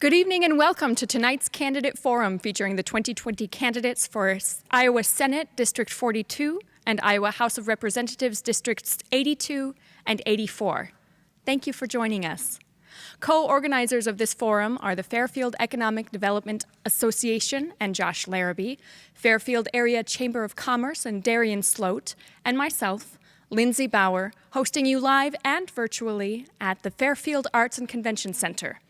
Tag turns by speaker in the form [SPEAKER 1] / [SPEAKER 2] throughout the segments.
[SPEAKER 1] Good evening and welcome to tonight's Candidate Forum featuring the 2020 candidates for Iowa Senate District 42 and Iowa House of Representatives Districts 82 and 84. Thank you for joining us. Co-organizers of this forum are the Fairfield Economic Development Association and Josh Larrabee, Fairfield Area Chamber of Commerce and Darian Sloat, and myself, Lindsay Bauer, hosting you live and virtually at the Fairfield Arts and Convention Center.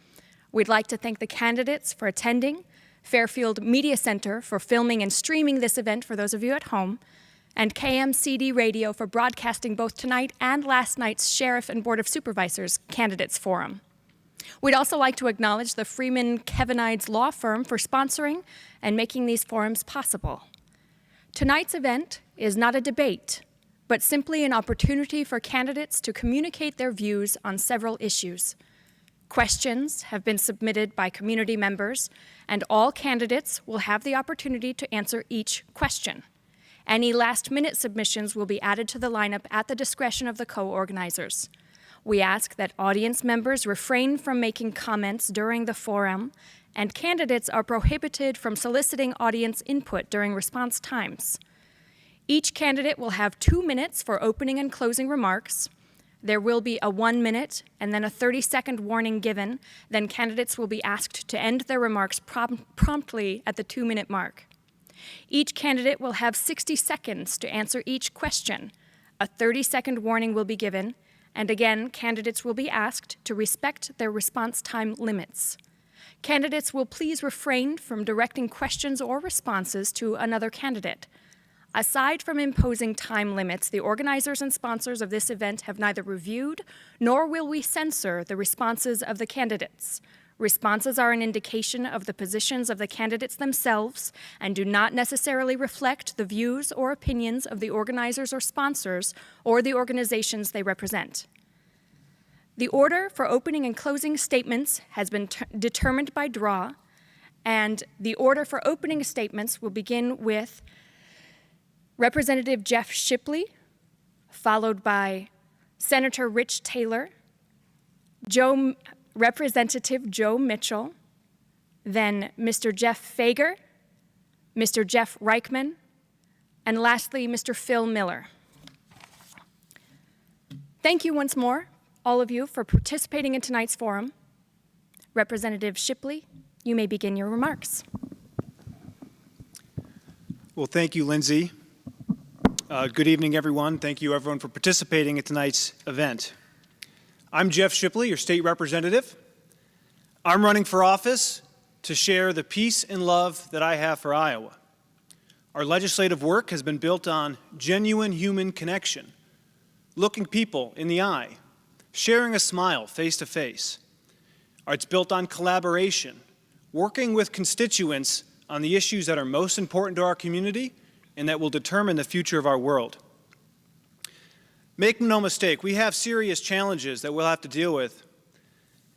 [SPEAKER 1] We'd like to thank the candidates for attending, Fairfield Media Center for filming and streaming this event for those of you at home, and KMCD Radio for broadcasting both tonight and last night's Sheriff and Board of Supervisors Candidates Forum. We'd also like to acknowledge the Freeman Kevinides Law Firm for sponsoring and making these forums possible. Tonight's event is not a debate, but simply an opportunity for candidates to communicate their views on several issues. Questions have been submitted by community members, and all candidates will have the opportunity to answer each question. Any last-minute submissions will be added to the lineup at the discretion of the co-organizers. We ask that audience members refrain from making comments during the forum, and candidates are prohibited from soliciting audience input during response times. Each candidate will have 2 minutes for opening and closing remarks. There will be a 1 minute and then a 30-second warning given. Then candidates will be asked to end their remarks promptly at the 2-minute mark. Each candidate will have 60 seconds to answer each question. A 30-second warning will be given, and again, candidates will be asked to respect their response time limits. Candidates will please refrain from directing questions or responses to another candidate. Aside from imposing time limits, the organizers and sponsors of this event have neither reviewed nor will we censor the responses of the candidates. Responses are an indication of the positions of the candidates themselves and do not necessarily reflect the views or opinions of the organizers or sponsors or the organizations they represent. The order for opening and closing statements has been determined by draw, and the order for opening statements will begin with Representative Jeff Shipley, followed by Senator Rich Taylor, Representative Joe Mitchell, then Mr. Jeff Fager, Mr. Jeff Reichman, and lastly, Mr. Phil Miller. Thank you once more, all of you, for participating in tonight's forum. Representative Shipley, you may begin your remarks.
[SPEAKER 2] Well, thank you, Lindsay. Good evening, everyone. Thank you, everyone, for participating in tonight's event. I'm Jeff Shipley, your state representative. I'm running for office to share the peace and love that I have for Iowa. Our legislative work has been built on genuine human connection, looking people in the eye, sharing a smile face to face. It's built on collaboration, working with constituents on the issues that are most important to our community and that will determine the future of our world. Make no mistake, we have serious challenges that we'll have to deal with,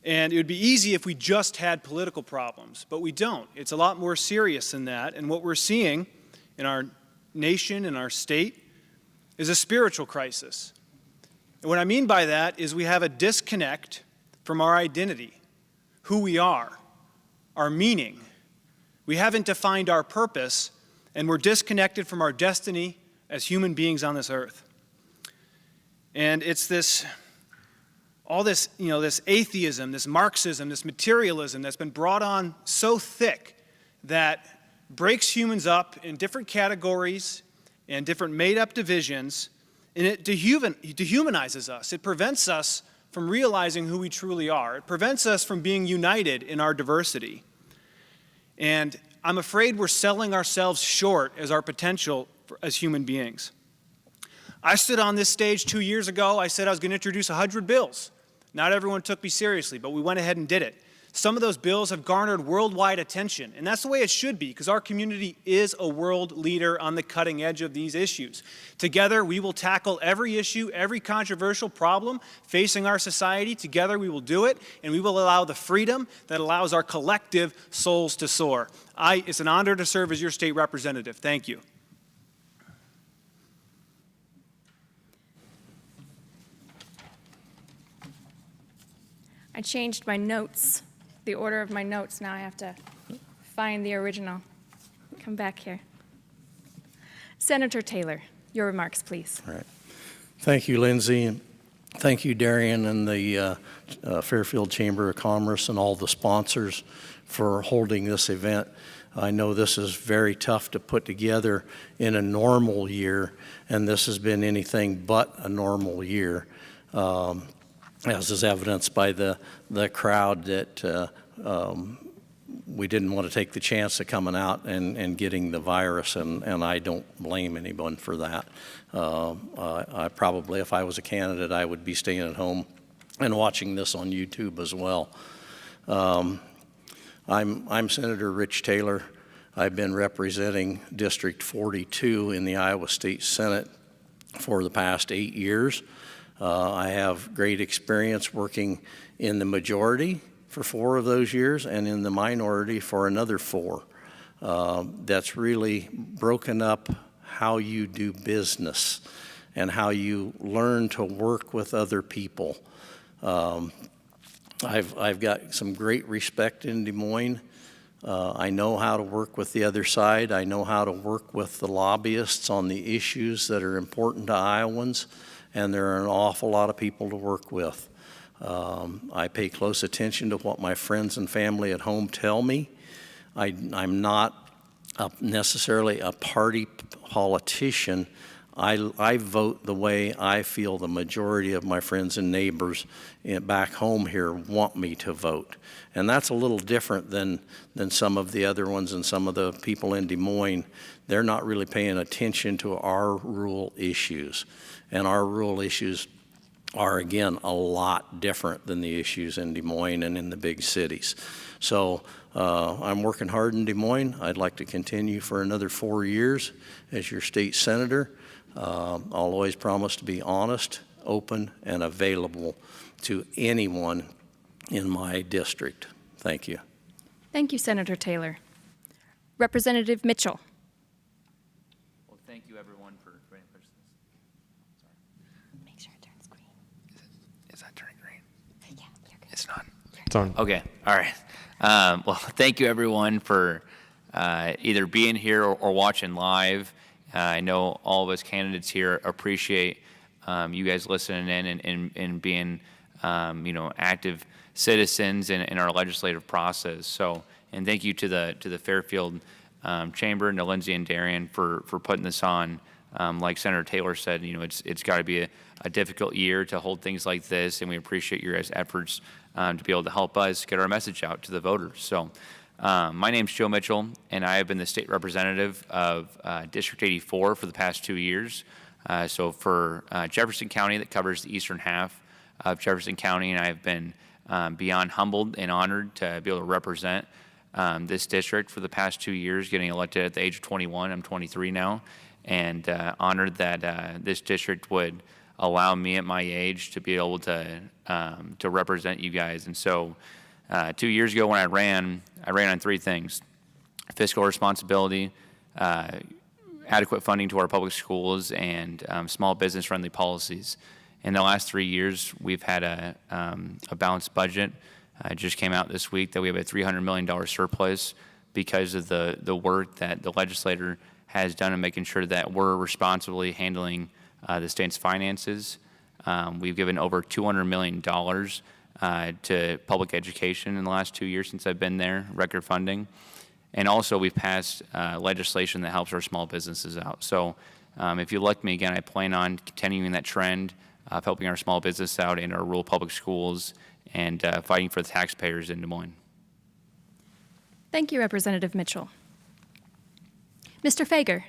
[SPEAKER 2] and it would be easy if we just had political problems, but we don't. It's a lot more serious than that, and what we're seeing in our nation and our state is a spiritual crisis. And what I mean by that is we have a disconnect from our identity, who we are, our meaning. We haven't defined our purpose, and we're disconnected from our destiny as human beings on this earth. And it's this atheism, this Marxism, this materialism that's been brought on so thick that breaks humans up in different categories and different made-up divisions, and it dehumanizes us. It prevents us from realizing who we truly are. It prevents us from being united in our diversity. And I'm afraid we're selling ourselves short as our potential as human beings. I stood on this stage 2 years ago. I said I was going to introduce 100 bills. Not everyone took me seriously, but we went ahead and did it. Some of those bills have garnered worldwide attention, and that's the way it should be, because our community is a world leader on the cutting edge of these issues. Together, we will tackle every issue, every controversial problem facing our society. Together, we will do it, and we will allow the freedom that allows our collective souls to soar. It's an honor to serve as your state representative. Thank you.
[SPEAKER 1] I changed my notes the order of my notes. Now I have to find the original. Come back here. Senator Taylor, your remarks, please.
[SPEAKER 3] All right. Thank you, Lindsay. And thank you, Darian, and the Fairfield Chamber of Commerce and all the sponsors for holding this event. I know this is very tough to put together in a normal year, and this has been anything but a normal year, as is evidenced by the crowd that we didn't want to take the chance of coming out and getting the virus, and I don't blame anyone for that. I probably, if I was a candidate, I would be staying at home and watching this on YouTube as well. I'm Senator Rich Taylor. I've been representing District 42 in the Iowa State Senate for the past 8 years. I have great experience working in the majority for 4 of those years and in the minority for another 4. That's really broken up how you do business and how you learn to work with other people. I've got some great respect in Des Moines. I know how to work with the other side. I know how to work with the lobbyists on the issues that are important to Iowans, and there are an awful lot of people to work with. I pay close attention to what my friends and family at home tell me. I'm not necessarily a party politician. I vote the way I feel the majority of my friends and neighbors back home here want me to vote. And that's a little different than some of the other ones and some of the people in Des Moines. They're not really paying attention to our rural issues. And our rural issues are, again, a lot different than the issues in Des Moines and in the big cities. So I'm working hard in Des Moines. I'd like to continue for another 4 years as your state senator. I'll always promise to be honest, open, and available to anyone in my district. Thank you.
[SPEAKER 1] Thank you, Senator Taylor. Representative Mitchell.
[SPEAKER 4] Well, thank you, everyone, for joining us.
[SPEAKER 1] Make sure it turns green.
[SPEAKER 4] Is that turning green?
[SPEAKER 1] Yeah, you're good.
[SPEAKER 4] It's not.
[SPEAKER 5] It's on.
[SPEAKER 4] Okay, all right. Well, thank you, everyone, for either being here or watching live. I know all of us candidates here appreciate you guys listening in and being, active citizens in our legislative process. So, and thank you to the Fairfield Chamber and to Lindsay and Darian for putting this on. Like Senator Taylor said, it's got to be a difficult year to hold things like this, and we appreciate your guys' efforts to be able to help us get our message out to the voters. So. My name's Joe Mitchell, and I have been the state representative of District 84 for the past 2 years. So for Jefferson County, that covers the eastern half of Jefferson County, and I've been beyond humbled and honored to be able to represent this district for the past 2 years, getting elected at the age of 21. I'm 23 now, and honored that this district would allow me at my age to be able to represent you guys. And so 2 years ago when I ran on 3 things: fiscal responsibility, adequate funding to our public schools, and small business friendly policies. In the last 3 years, we've had a balanced budget. It just came out this week that we have a $300 million surplus because of the work that the legislator has done in making sure that we're responsibly handling the state's finances. We've given over $200 million to public education in the last 2 years since I've been there, record funding. And also we've passed legislation that helps our small businesses out. So if you elect me again, I plan on continuing that trend of helping our small business out in our rural public schools and fighting for the taxpayers in Des Moines.
[SPEAKER 1] Thank you, Representative Mitchell. Mr. Fager.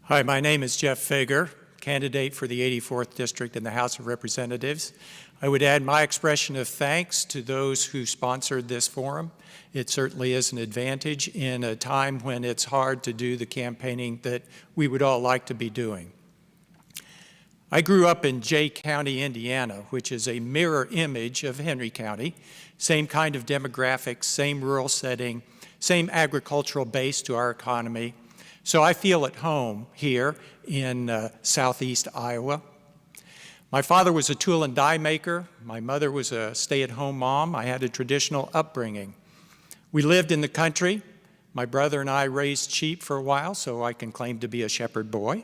[SPEAKER 6] Hi, my name is Jeff Fager, candidate for the 84th District in the House of Representatives. I would add my expression of thanks to those who sponsored this forum. It certainly is an advantage in a time when it's hard to do the campaigning that we would all like to be doing. I grew up in Jay County, Indiana, which is a mirror image of Henry County. Same kind of demographics, same rural setting, same agricultural base to our economy. So I feel at home here in southeast Iowa. My father was a tool and die maker. My mother was a stay-at-home mom. I had a traditional upbringing. We lived in the country. My brother and I raised sheep for a while, so I can claim to be a shepherd boy.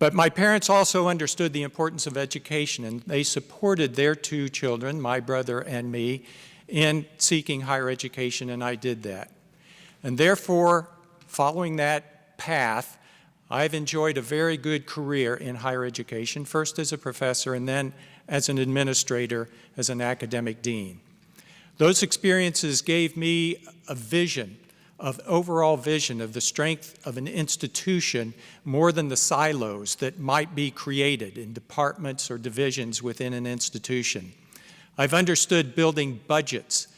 [SPEAKER 6] But my parents also understood the importance of education, and they supported their two children, my brother and me, in seeking higher education, and I did that. And therefore, following that path, I've enjoyed a very good career in higher education, first as a professor and then as an administrator, as an academic dean. Those experiences gave me a vision, overall vision of the strength of an institution more than the silos that might be created in departments or divisions within an institution. I've understood building budgets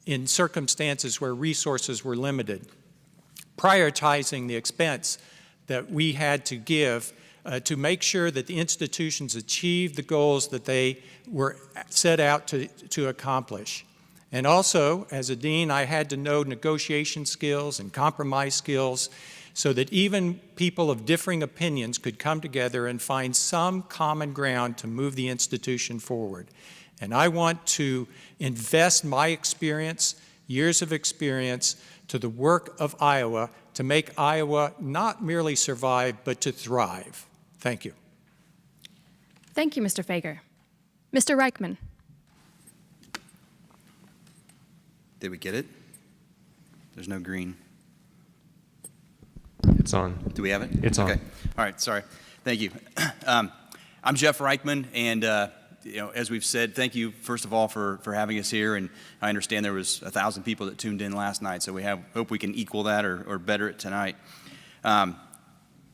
[SPEAKER 6] in circumstances where resources were limited, prioritizing the expense that we had to give to make sure that the institutions achieved the goals that they were set out to accomplish. And also, as a dean, I had to know negotiation skills and compromise skills so that even people of differing opinions could come together and find some common ground to move the institution forward. And I want to invest my experience, years of experience, to the work of Iowa to make Iowa not merely survive, but to thrive. Thank you.
[SPEAKER 1] Thank you, Mr. Fager. Mr. Reichman.
[SPEAKER 5] Did we get it? There's no green.
[SPEAKER 7] It's on.
[SPEAKER 5] Do we have it?
[SPEAKER 7] It's on.
[SPEAKER 5] Okay. All right. Sorry. Thank you. I'm Jeff Reichman, and as we've said, thank you first of all for having us here. And I understand there was 1,000 people that tuned in last night, so hope we can equal that or better it tonight.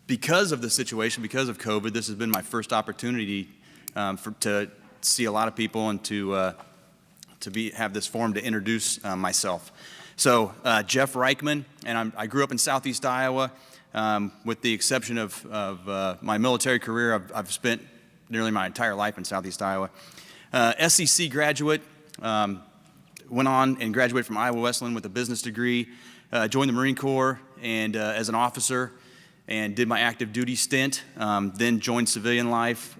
[SPEAKER 5] Because of the situation, because of COVID, this has been my first opportunity to see a lot of people and to have this forum to introduce myself. So Jeff Reichman, and I grew up in Southeast Iowa. With the exception of my military career, I've spent nearly my entire life in Southeast Iowa. SEC graduate, went on and graduated from Iowa Wesleyan with a business degree, joined the Marine Corps and as an officer, and did my active duty stint, then joined civilian life,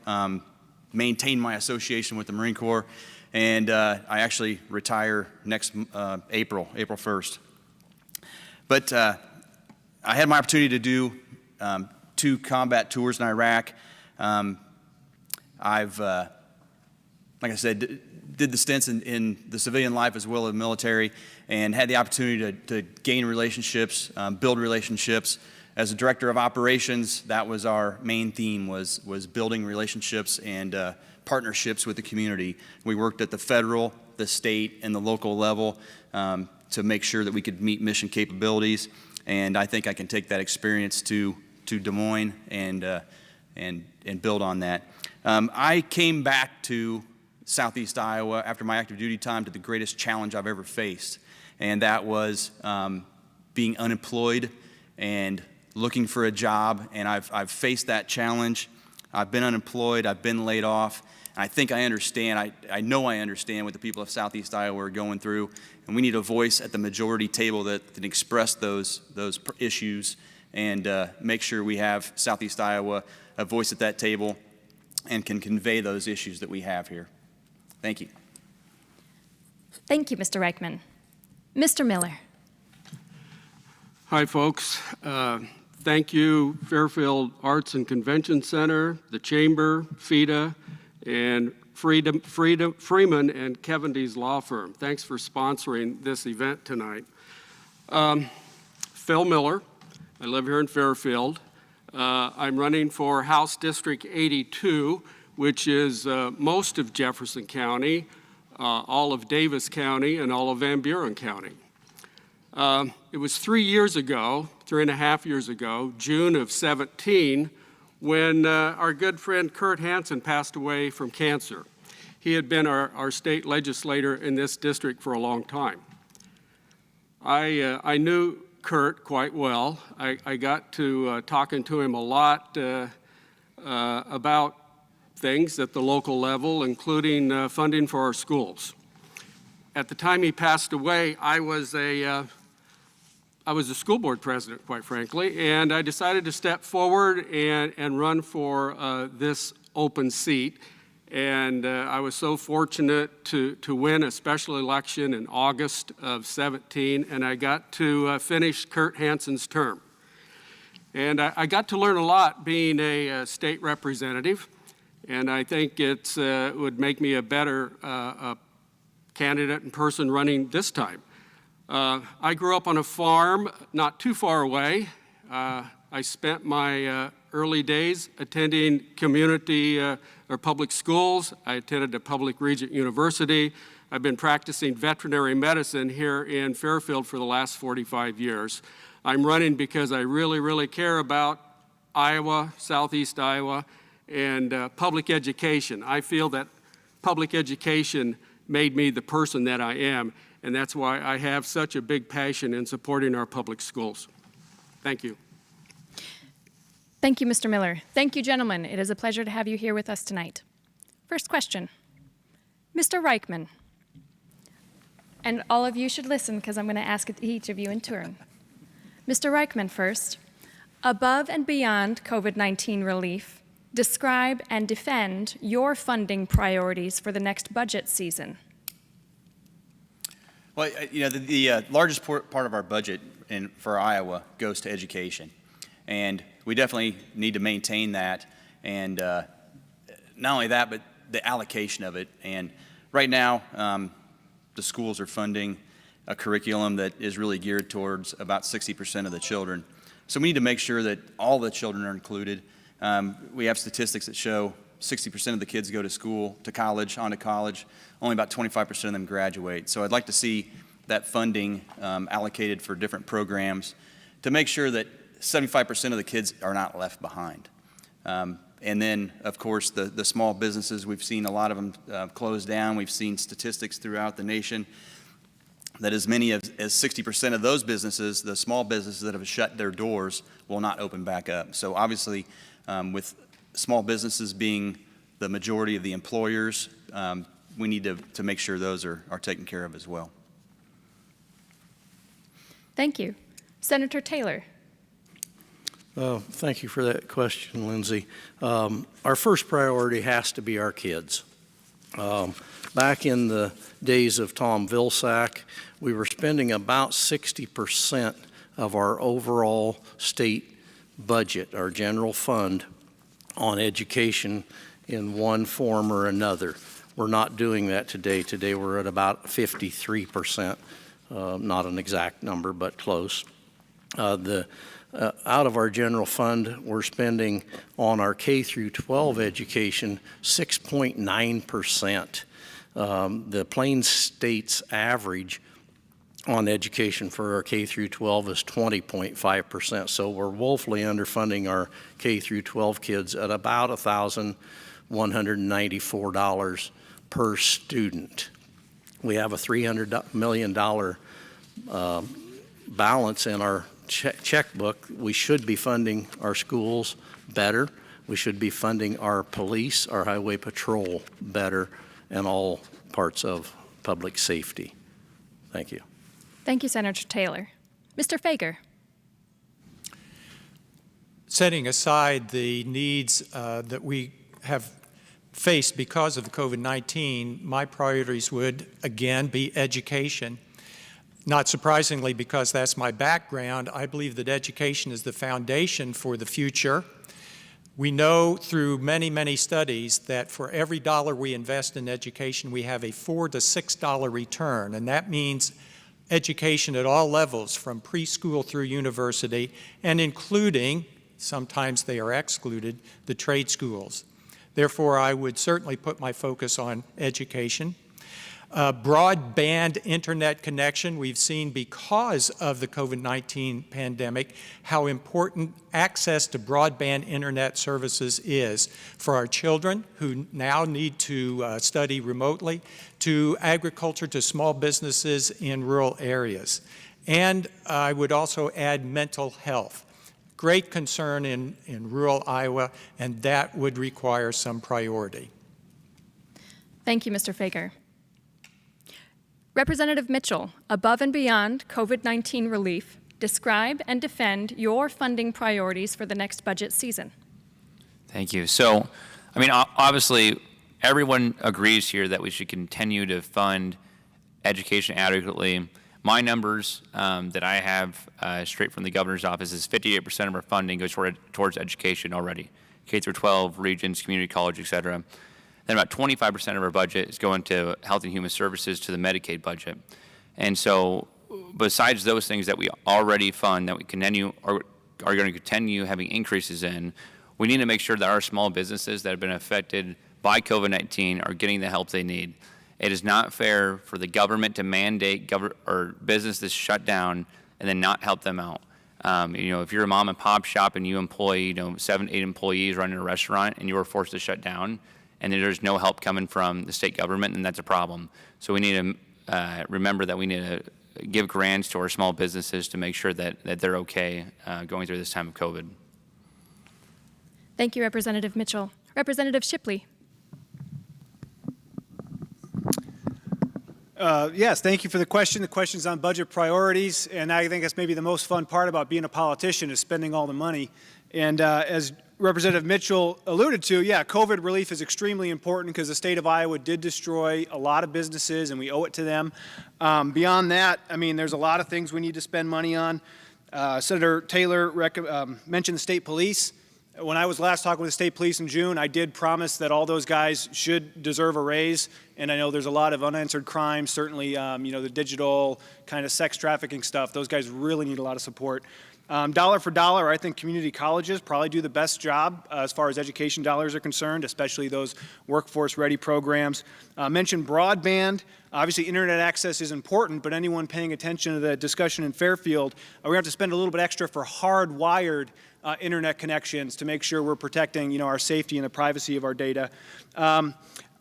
[SPEAKER 5] maintained my association with the Marine Corps, and I actually retire next April 1st. But I had my opportunity to do 2 combat tours in Iraq. I've, like I said, did the stints in the civilian life as well as military, and had the opportunity to gain relationships, build relationships. As a director of operations, that was our main theme, was building relationships and partnerships with the community. We worked at the federal, the state, and the local level to make sure that we could meet mission capabilities. And I think I can take that experience to Des Moines and build on that. I came back to Southeast Iowa after my active duty time to the greatest challenge I've ever faced, and that was being unemployed and looking for a job. And I've faced that challenge. I've been unemployed. I've been laid off. And I think I understand. I know I understand what the people of Southeast Iowa are going through, and we need a voice at the majority table that can express those issues and make sure we have Southeast Iowa a voice at that table and can convey those issues that we have here. Thank you.
[SPEAKER 1] Thank you, Mr. Reichman. Mr. Miller.
[SPEAKER 8] Hi, folks. Thank you, Fairfield Arts and Convention Center, the Chamber, FIDA, and Freeman and Cavendish Law Firm. Thanks for sponsoring this event tonight. Phil Miller. I live here in Fairfield. I'm running for House District 82, which is most of Jefferson County, all of Davis County, and all of Van Buren County. It was 3.5 years ago, June of 17, when our good friend Kurt Hansen passed away from cancer. He had been our state legislator in this district for a long time. I knew Kurt quite well. I got to talking to him a lot about things at the local level, including funding for our schools. At the time he passed away, I was a I was a school board president, quite frankly, and I decided to step forward and run for this open seat. And I was so fortunate to win a special election in August of 17, and I got to finish Kurt Hansen's term. And I got to learn a lot being a state representative, and I think it would make me a better candidate and person running this time. I grew up on a farm not too far away. I spent my early days attending community or public schools. I attended a public Regent University. I've been practicing veterinary medicine here in Fairfield for the last 45 years. I'm running because I really, really care about Iowa, Southeast Iowa, and public education. I feel that public education made me the person that I am, and that's why I have such a big passion in supporting our public schools. Thank you.
[SPEAKER 1] Thank you, Mr. Miller. Thank you, gentlemen. It is a pleasure to have you here with us tonight. First question. Mr. Reichman. And all of you should listen because I'm going to ask each of you in turn. Mr. Reichman first. Above and beyond COVID-19 relief, describe and defend your funding priorities for the next budget season.
[SPEAKER 5] Well, the largest part of our budget for Iowa goes to education. And we definitely need to maintain that, and not only that, but the allocation of it. And right now, the schools are funding a curriculum that is really geared towards about 60% of the children. So we need to make sure that all the children are included. We have statistics that show 60% of the kids go to school, to college, on to college. Only about 25% of them graduate. So I'd like to see that funding allocated for different programs to make sure that 75% of the kids are not left behind. And then, of course, the small businesses, we've seen a lot of them close down. We've seen statistics throughout the nation that as many as 60% of those businesses, the small businesses that have shut their doors, will not open back up. So obviously, with small businesses being the majority of the employers, we need to make sure those are taken care of as well.
[SPEAKER 1] Thank you. Senator Taylor.
[SPEAKER 3] Thank you for that question, Lindsay. Our first priority has to be our kids. Back in the days of Tom Vilsack, we were spending about 60% of our overall state budget, our general fund, on education in one form or another. We're not doing that today. Today we're at about 53%, not an exact number, but close. Out of our general fund, we're spending on our K through 12 education 6.9%. The Plains State's average on education for our K through 12 is 20.5%. So we're woefully underfunding our K through 12 kids at about $1,194 per student. We have a $300 million balance in our checkbook. We should be funding our schools better. We should be funding our police, our highway patrol better, and all parts of public safety. Thank you.
[SPEAKER 1] Thank you, Senator Taylor. Mr. Fager.
[SPEAKER 6] Setting aside the needs that we have faced because of the COVID-19, my priorities would, again, be education. Not surprisingly, because that's my background, I believe that education is the foundation for the future. We know through many, many studies that for every dollar we invest in education, we have a $4 to $6 return, and that means education at all levels, from preschool through university, and including, sometimes they are excluded, the trade schools. Therefore, I would certainly put my focus on education. Broadband internet connection, we've seen because of the COVID-19 pandemic how important access to broadband internet services is for our children who now need to study remotely, to agriculture, to small businesses in rural areas. And I would also add mental health. Great concern in rural Iowa, and that would require some priority.
[SPEAKER 1] Thank you, Mr. Fager. Representative Mitchell, above and beyond COVID-19 relief, describe and defend your funding priorities for the next budget season.
[SPEAKER 4] Thank you. So, I mean, obviously, everyone agrees here that we should continue to fund education adequately. My numbers that I have straight from the governor's office is 58% of our funding goes towards education already, K through 12, regions, community college, et cetera. Then about 25% of our budget is going to health and human services, to the Medicaid budget. And so besides those things that we already fund, that we continue are going to continue having increases in, we need to make sure that our small businesses that have been affected by COVID-19 are getting the help they need. It is not fair for the government to mandate or businesses shut down and then not help them out. If you're a mom and pop shop and you employ 7, 8 employees running a restaurant and you were forced to shut down and there's no help coming from the state government, then that's a problem. So we need to remember that we need to give grants to our small businesses to make sure that they're okay going through this time of COVID.
[SPEAKER 1] Thank you, Representative Mitchell. Representative Shipley.
[SPEAKER 2] Yes, thank you for the question. The question's on budget priorities, and I think that's maybe the most fun part about being a politician is spending all the money. And as Representative Mitchell alluded to, yeah, COVID relief is extremely important because the state of Iowa did destroy a lot of businesses, and we owe it to them. Beyond that, I mean, there's a lot of things we need to spend money on. Senator Taylor mentioned the state police. When I was last talking with the state police in June, I did promise that all those guys should deserve a raise. And I know there's a lot of unanswered crimes, certainly, the digital kind of sex trafficking stuff. Those guys really need a lot of support. Dollar for dollar, I think community colleges probably do the best job as far as education dollars are concerned, especially those workforce-ready programs. Mentioned broadband. Obviously, internet access is important, but anyone paying attention to the discussion in Fairfield, we have to spend a little bit extra for hardwired internet connections to make sure we're protecting, our safety and the privacy of our data.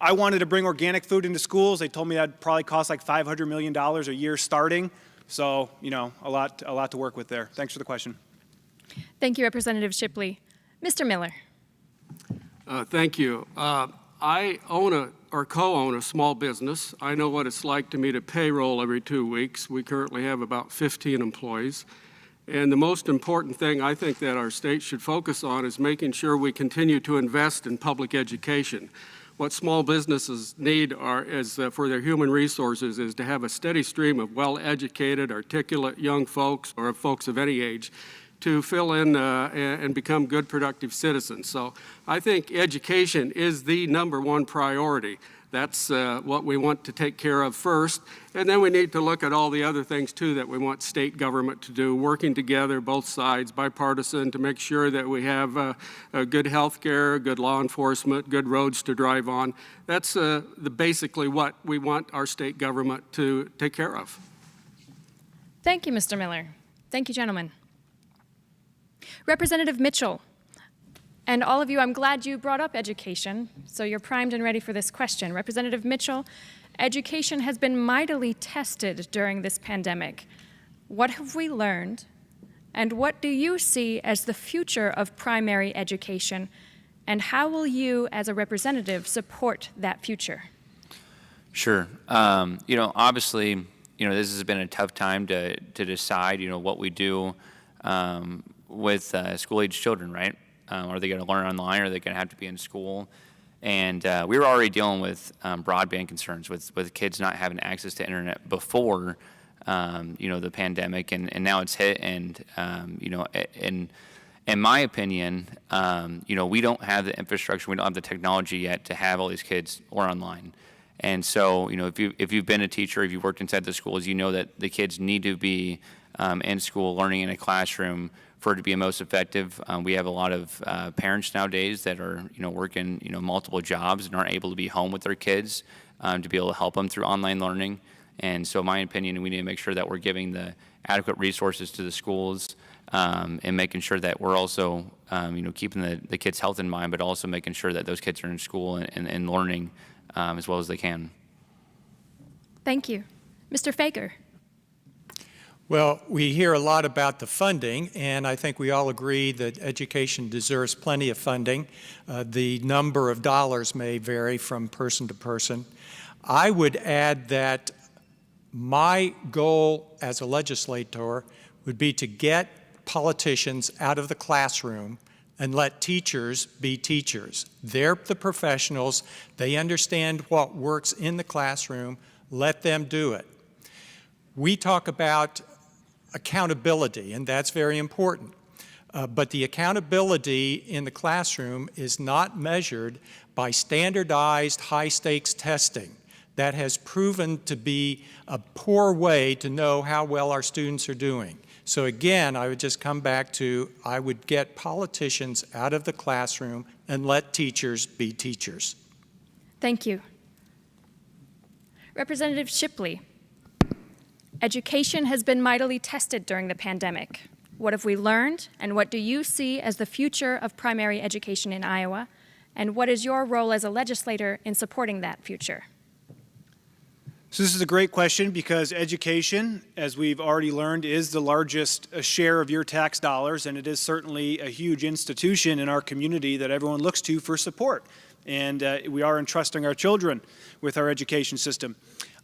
[SPEAKER 2] I wanted to bring organic food into schools. They told me that'd probably cost like $500 million a year starting. So, a lot to work with there. Thanks for the question.
[SPEAKER 1] Thank you, Representative Shipley. Mr. Miller.
[SPEAKER 8] Thank you. I own or co-own a small business. I know what it's like to meet a payroll every 2 weeks. We currently have about 15 employees. And the most important thing I think that our state should focus on is making sure we continue to invest in public education. What small businesses need for their human resources is to have a steady stream of well-educated, articulate young folks or folks of any age to fill in and become good, productive citizens. So I think education is the #1 priority. That's what we want to take care of first. And then we need to look at all the other things, too, that we want state government to do, working together, both sides, bipartisan, to make sure that we have good health care, good law enforcement, good roads to drive on. That's basically what we want our state government to take care of.
[SPEAKER 1] Thank you, Mr. Miller. Thank you, gentlemen. Representative Mitchell. And all of you, I'm glad you brought up education, so you're primed and ready for this question. Representative Mitchell, education has been mightily tested during this pandemic. What have we learned, and what do you see as the future of primary education, and how will you, as a representative, support that future?
[SPEAKER 4] Sure. Obviously, this has been a tough time to decide, what we do with school-age children, right? Are they going to learn online? Or are they going to have to be in school? And we were already dealing with broadband concerns with kids not having access to internet before, the pandemic, and now it's hit. And in my opinion, we don't have the infrastructure, we don't have the technology yet to have all these kids learn online. And so, if you've been a teacher, if you've worked inside the schools, you know that the kids need to be in school, learning in a classroom for it to be most effective. We have a lot of parents nowadays that are, working, multiple jobs and aren't able to be home with their kids to be able to help them through online learning. And so, in my opinion, we need to make sure that we're giving the adequate resources to the schools and making sure that we're also, keeping the kids' health in mind, but also making sure that those kids are in school and learning as well as they can.
[SPEAKER 1] Thank you. Mr. Fager.
[SPEAKER 6] Well, we hear a lot about the funding, and I think we all agree that education deserves plenty of funding. The number of dollars may vary from person to person. I would add that my goal as a legislator would be to get politicians out of the classroom and let teachers be teachers. They're the professionals. They understand what works in the classroom. Let them do it. We talk about accountability, and that's very important. But the accountability in the classroom is not measured by standardized high-stakes testing. That has proven to be a poor way to know how well our students are doing. So again, I would just come back to, I would get politicians out of the classroom and let teachers be teachers.
[SPEAKER 1] Thank you. Representative Shipley, education has been mightily tested during the pandemic. What have we learned, and what do you see as the future of primary education in Iowa? And what is your role as a legislator in supporting that future?
[SPEAKER 2] So this is a great question because education, as we've already learned, is the largest share of your tax dollars, and it is certainly a huge institution in our community that everyone looks to for support. And we are entrusting our children with our education system.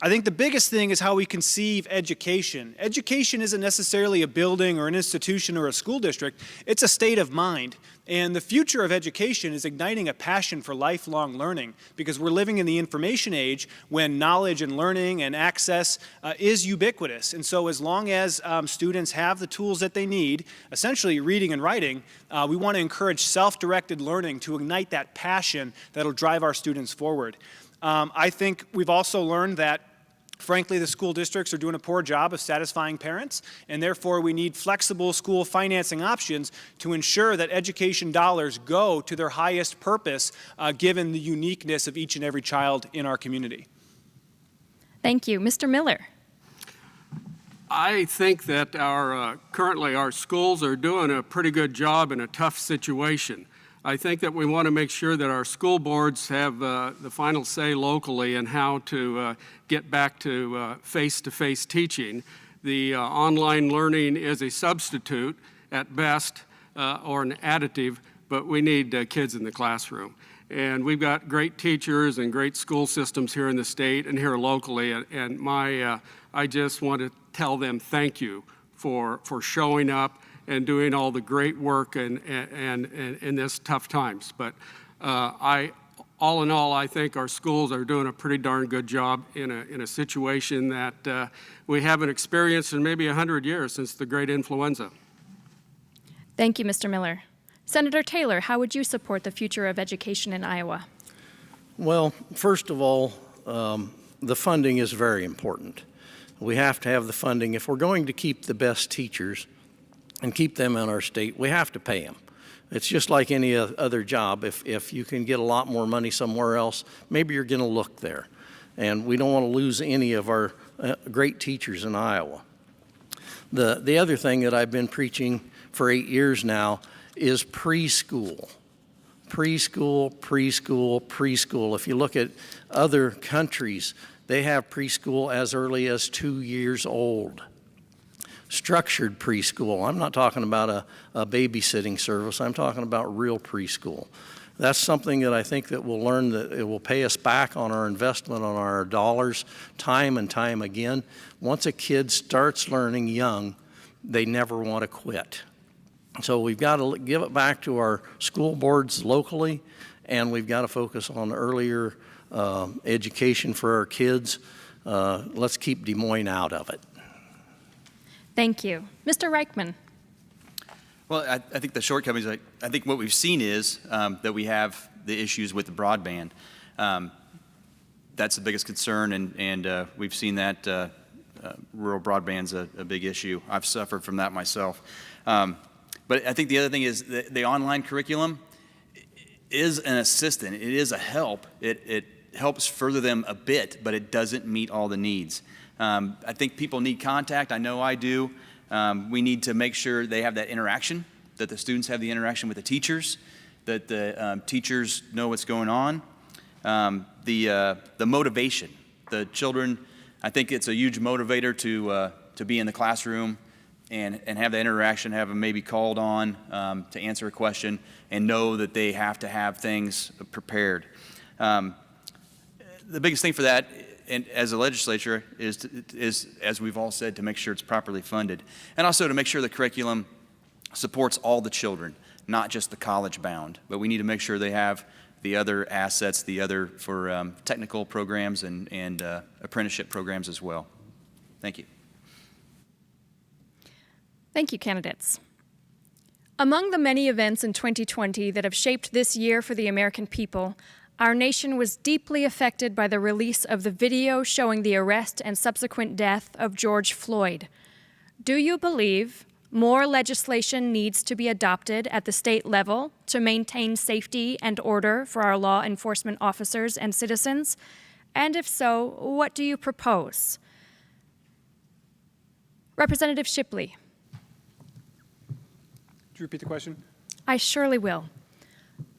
[SPEAKER 2] I think the biggest thing is how we conceive education. Education isn't necessarily a building or an institution or a school district. It's a state of mind. And the future of education is igniting a passion for lifelong learning because we're living in the information age when knowledge and learning and access is ubiquitous. And so as long as students have the tools that they need, essentially reading and writing, we want to encourage self-directed learning to ignite that passion that'll drive our students forward. I think we've also learned that, frankly, the school districts are doing a poor job of satisfying parents, and therefore we need flexible school financing options to ensure that education dollars go to their highest purpose, given the uniqueness of each and every child in our community.
[SPEAKER 1] Thank you. Mr. Miller.
[SPEAKER 8] I think that currently our schools are doing a pretty good job in a tough situation. I think that we want to make sure that our school boards have the final say locally in how to get back to face-to-face teaching. The online learning is a substitute at best or an additive, but we need kids in the classroom. And we've got great teachers and great school systems here in the state and here locally. And I just want to tell them thank you for showing up and doing all the great work and in this tough times. But all in all, I think our schools are doing a pretty darn good job in a situation that we haven't experienced in maybe 100 years since the great influenza.
[SPEAKER 1] Thank you, Mr. Miller. Senator Taylor, how would you support the future of education in Iowa?
[SPEAKER 3] Well, first of all, the funding is very important. We have to have the funding. If we're going to keep the best teachers and keep them in our state, we have to pay them. It's just like any other job. If you can get a lot more money somewhere else, maybe you're going to look there. And we don't want to lose any of our great teachers in Iowa. The other thing that I've been preaching for 8 years now is preschool. Preschool, preschool, preschool. If you look at other countries, they have preschool as early as 2 years old. Structured preschool. I'm not talking about a babysitting service. I'm talking about real preschool. That's something that I think that we'll learn that it will pay us back on our investment on our dollars time and time again. Once a kid starts learning young, they never want to quit. So we've got to give it back to our school boards locally, and we've got to focus on earlier education for our kids. Let's keep Des Moines out of it.
[SPEAKER 1] Thank you. Mr. Reichman.
[SPEAKER 5] Well, I think the shortcomings, I think what we've seen is that we have the issues with the broadband. That's the biggest concern, and we've seen that rural broadband's a big issue. I've suffered from that myself. But I think the other thing is the online curriculum is an assistant. It is a help. It helps further them a bit, but it doesn't meet all the needs. I think people need contact. I know I do. We need to make sure they have that interaction, that the students have the interaction with the teachers, that the teachers know what's going on. The motivation. The children, I think it's a huge motivator to be in the classroom and have that interaction, have them maybe called on to answer a question and know that they have to have things prepared. The biggest thing for that and as a legislature is, as we've all said, to make sure it's properly funded, and also to make sure the curriculum supports all the children, not just the college bound. But we need to make sure they have the other assets, the other for technical programs and apprenticeship programs as well. Thank you.
[SPEAKER 1] Thank you, candidates. Among the many events in 2020 that have shaped this year for the American people, our nation was deeply affected by the release of the video showing the arrest and subsequent death of George Floyd. Do you believe more legislation needs to be adopted at the state level to maintain safety and order for our law enforcement officers and citizens? And if so, what do you propose? Representative Shipley.
[SPEAKER 2] Could you repeat the question?
[SPEAKER 1] I surely will.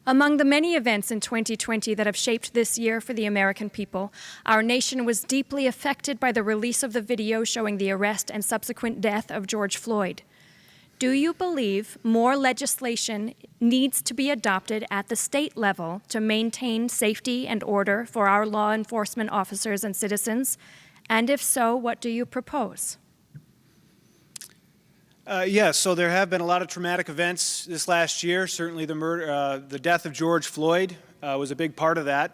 [SPEAKER 1] Among the many events in 2020 that have shaped this year for the American people, our nation was deeply affected by the release of the video showing the arrest and subsequent death of George Floyd. Do you believe more legislation needs to be adopted at the state level to maintain safety and order for our law enforcement officers and citizens? And if so, what do you propose?
[SPEAKER 2] Yes, so there have been a lot of traumatic events this last year. Certainly the death of George Floyd was a big part of that.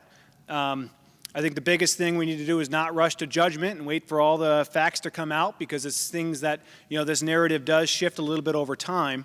[SPEAKER 2] I think the biggest thing we need to do is not rush to judgment and wait for all the facts to come out, because it's things that, this narrative does shift a little bit over time.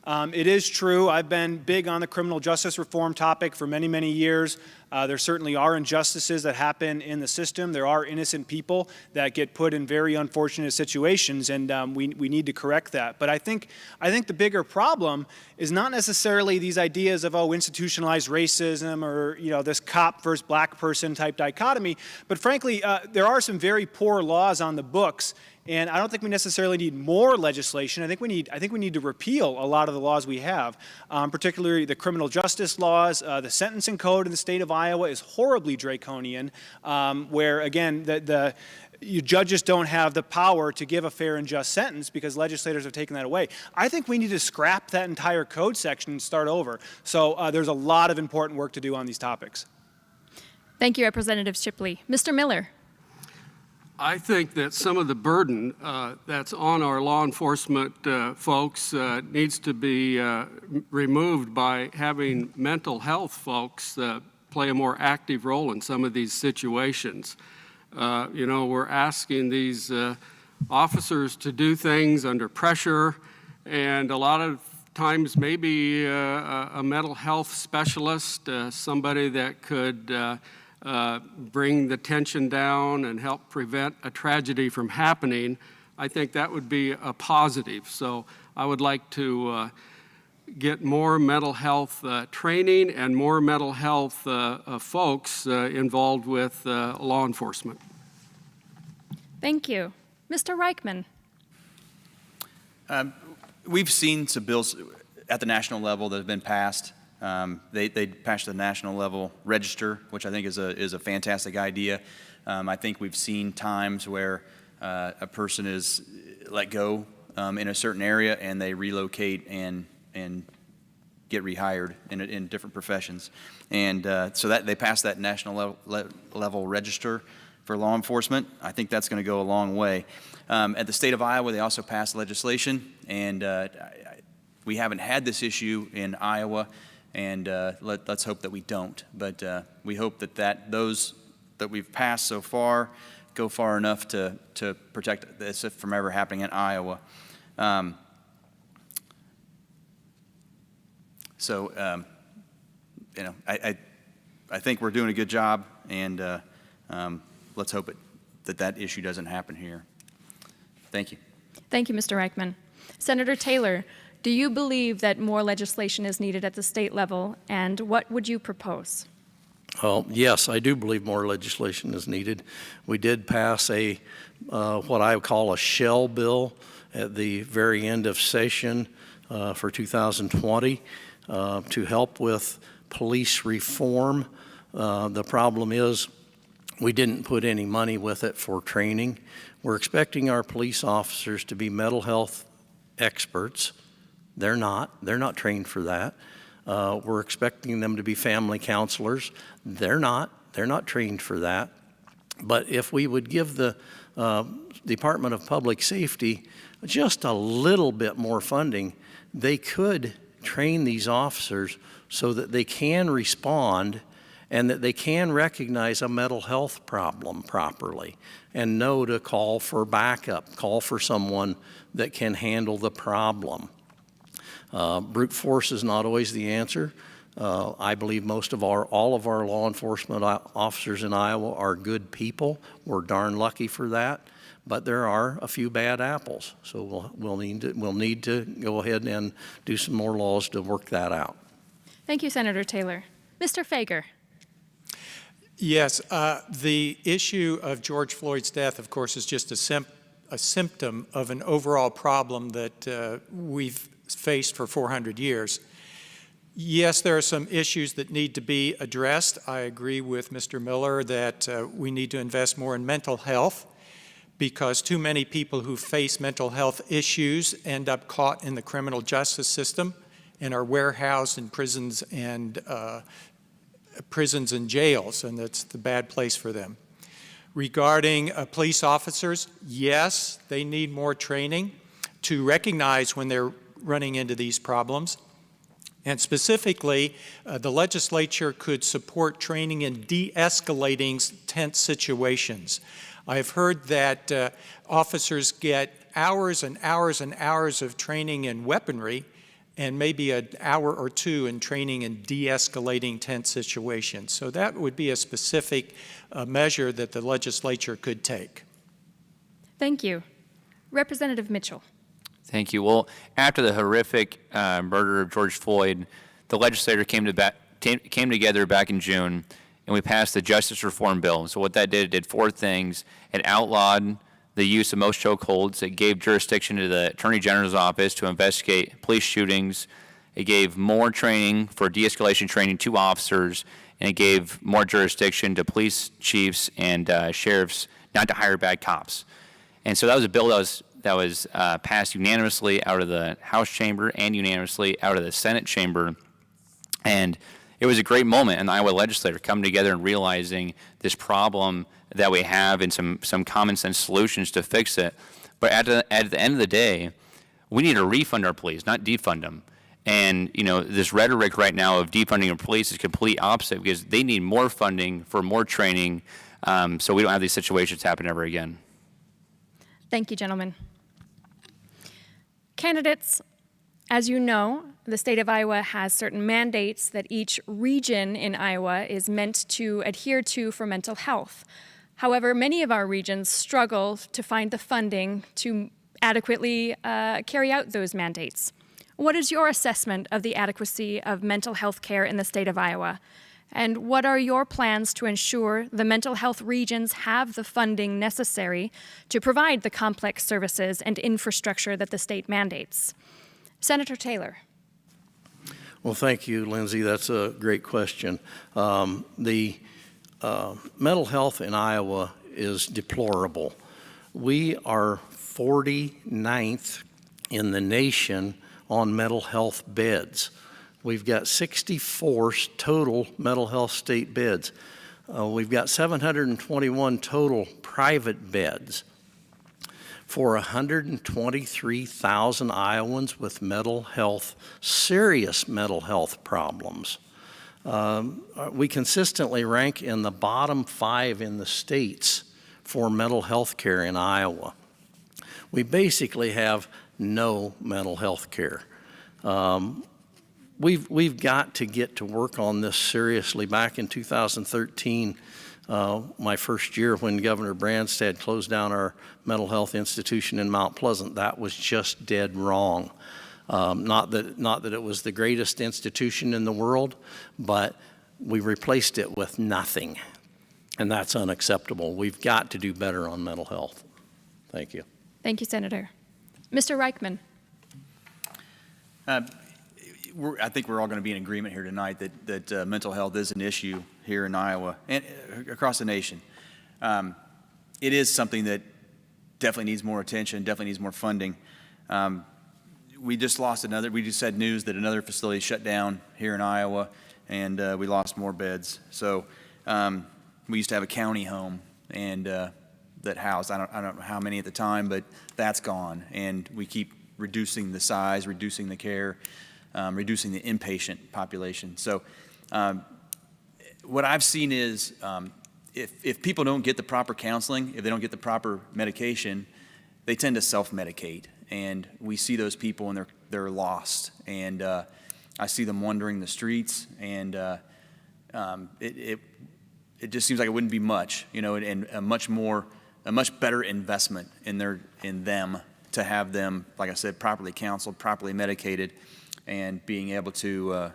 [SPEAKER 2] It is true, I've been big on the criminal justice reform topic for many, many years. There certainly are injustices that happen in the system. There are innocent people that get put in very unfortunate situations, and we need to correct that. But I think the bigger problem is not necessarily these ideas of, institutionalized racism or, this cop versus black person type dichotomy. But frankly, there are some very poor laws on the books. And I don't think we necessarily need more legislation. I think we need to repeal a lot of the laws we have, particularly the criminal justice laws. The sentencing code in the state of Iowa is horribly draconian, where again judges don't have the power to give a fair and just sentence because legislators have taken that away. I think we need to scrap that entire code section and start over. So there's a lot of important work to do on these topics.
[SPEAKER 1] Thank you, Representative Shipley. Mr. Miller.
[SPEAKER 8] I think that some of the burden that's on our law enforcement folks needs to be removed by having mental health folks play a more active role in some of these situations. We're asking these officers to do things under pressure, and a lot of times maybe a mental health specialist, somebody that could bring the tension down and help prevent a tragedy from happening. I think that would be a positive. So I would like to get more mental health training and more mental health folks involved with law enforcement.
[SPEAKER 1] Thank you. Mr. Reichman.
[SPEAKER 5] We've seen some bills at the national level that have been passed. They passed the national level register, which I think is a fantastic idea. I think we've seen times where a person is let go in a certain area and they relocate and get rehired in different professions. And so that they passed that national level register for law enforcement. I think that's going to go a long way. At the state of Iowa, they also passed legislation, and we haven't had this issue in Iowa. And let's hope that we don't. But we hope that those that we've passed so far go far enough to protect this from ever happening in Iowa. I think we're doing a good job, and let's hope that issue doesn't happen here. Thank you.
[SPEAKER 1] Thank you, Mr. Reichman. Senator Taylor. Do you believe that more legislation is needed at the state level, and what would you propose?
[SPEAKER 3] Well, yes, I do believe more legislation is needed. We did pass what I call a shell bill at the very end of session for 2020 to help with police reform. The problem is we didn't put any money with it for training. We're expecting our police officers to be mental health experts. They're not trained for that. We're expecting them to be family counselors. They're not trained for that. But if we would give the Department of Public Safety just a little bit more funding, they could train these officers so that they can respond and that they can recognize a mental health problem properly and know to call for backup, call for someone that can handle the problem. Brute force is not always the answer. I believe all of our law enforcement officers in Iowa are good people. We're darn lucky for that. But there are a few bad apples, so we'll need to go ahead and do some more laws to work that out.
[SPEAKER 1] Thank you, Senator Taylor. Mr. Fager.
[SPEAKER 6] Yes, the issue of George Floyd's death, of course, is just a symptom of an overall problem that we've faced for 400 years. Yes, there are some issues that need to be addressed. I agree with Mr. Miller that we need to invest more in mental health, because too many people who face mental health issues end up caught in the criminal justice system and are warehoused in prisons and jails, and that's the bad place for them. Regarding police officers, yes, they need more training to recognize when they're running into these problems. And specifically, the legislature could support training in de-escalating tense situations. I've heard that officers get hours and hours and hours of training in weaponry and maybe an hour or two in training in de-escalating tense situations. So that would be a specific measure that the legislature could take.
[SPEAKER 1] Thank you. Representative Mitchell.
[SPEAKER 4] Thank you. Well, after the horrific murder of George Floyd, the legislature came together back in June, and we passed the Justice Reform Bill. So what that did, it did four things. It outlawed the use of most chokeholds. It gave jurisdiction to the Attorney General's office to investigate police shootings. It gave more training for de-escalation training to officers, and it gave more jurisdiction to police chiefs and sheriffs not to hire bad cops. And so that was a bill that was passed unanimously out of the House chamber and unanimously out of the Senate chamber. And it was a great moment in the Iowa legislature coming together and realizing this problem that we have and some common sense solutions to fix it. But at the end of the day, we need to refund our police, not defund them. And this rhetoric right now of defunding our police is complete opposite, because they need more funding for more training, so we don't have these situations happen ever again.
[SPEAKER 1] Thank you, gentlemen. Candidates, as you know, the state of Iowa has certain mandates that each region in Iowa is meant to adhere to for mental health. However, many of our regions struggle to find the funding to adequately carry out those mandates. What is your assessment of the adequacy of mental health care in the state of Iowa? And what are your plans to ensure the mental health regions have the funding necessary to provide the complex services and infrastructure that the state mandates? Senator Taylor.
[SPEAKER 3] Well, thank you, Lindsay. That's a great question. The mental health in Iowa is deplorable. We are 49th in the nation on mental health beds. We've got 64 total mental health state beds. We've got 721 total private beds for 123,000 Iowans with serious mental health problems. We consistently rank in the bottom 5 in the states for mental health care in Iowa. We basically have no mental health care. We've got to get to work on this seriously. Back in 2013, my first year when Governor Branstad closed down our mental health institution in Mount Pleasant, that was just dead wrong. Not that it was the greatest institution in the world, but we replaced it with nothing, and that's unacceptable. We've got to do better on mental health. Thank you.
[SPEAKER 1] Thank you, Senator. Mr. Reichman.
[SPEAKER 5] I think we're all going to be in agreement here tonight that mental health is an issue here in Iowa and across the nation. It is something that definitely needs more attention, definitely needs more funding. We just had news that another facility shut down here in Iowa, and we lost more beds. So we used to have a county home and that housed. I don't know how many at the time, but that's gone. And we keep reducing the size, reducing the care, reducing the inpatient population. So what I've seen is if people don't get the proper counseling, if they don't get the proper medication, they tend to self-medicate. And we see those people and they're lost. And I see them wandering the streets, and it just seems like it wouldn't be much, and a much better investment in them to have them, like I said, properly counseled, properly medicated, and being able to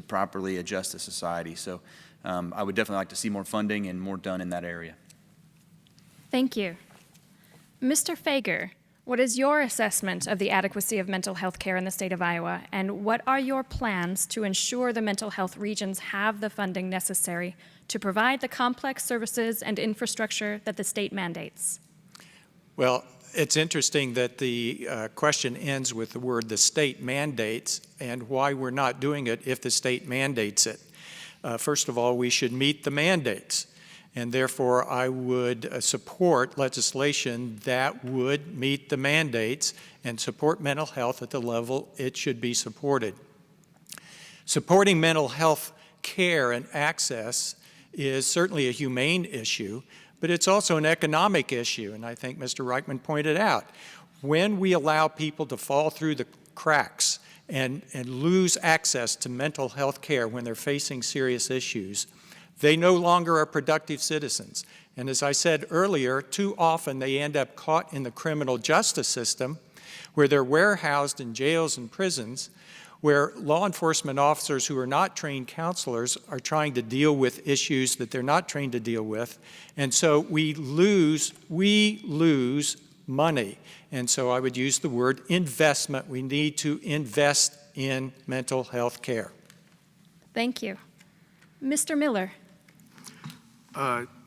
[SPEAKER 5] properly adjust to society. So I would definitely like to see more funding and more done in that area.
[SPEAKER 1] Thank you. Mr. Fager, what is your assessment of the adequacy of mental health care in the state of Iowa, and what are your plans to ensure the mental health regions have the funding necessary to provide the complex services and infrastructure that the state mandates?
[SPEAKER 6] Well, it's interesting that the question ends with the word "the state mandates" and why we're not doing it if the state mandates it. First of all, we should meet the mandates, and therefore I would support legislation that would meet the mandates and support mental health at the level it should be supported. Supporting mental health care and access is certainly a humane issue, but it's also an economic issue, and I think Mr. Reichman pointed out. When we allow people to fall through the cracks and lose access to mental health care when they're facing serious issues, they no longer are productive citizens. And as I said earlier, too often they end up caught in the criminal justice system where they're warehoused in jails and prisons, where law enforcement officers who are not trained counselors are trying to deal with issues that they're not trained to deal with. And so we lose money. And so I would use the word investment. We need to invest in mental health care.
[SPEAKER 1] Thank you. Mr. Miller.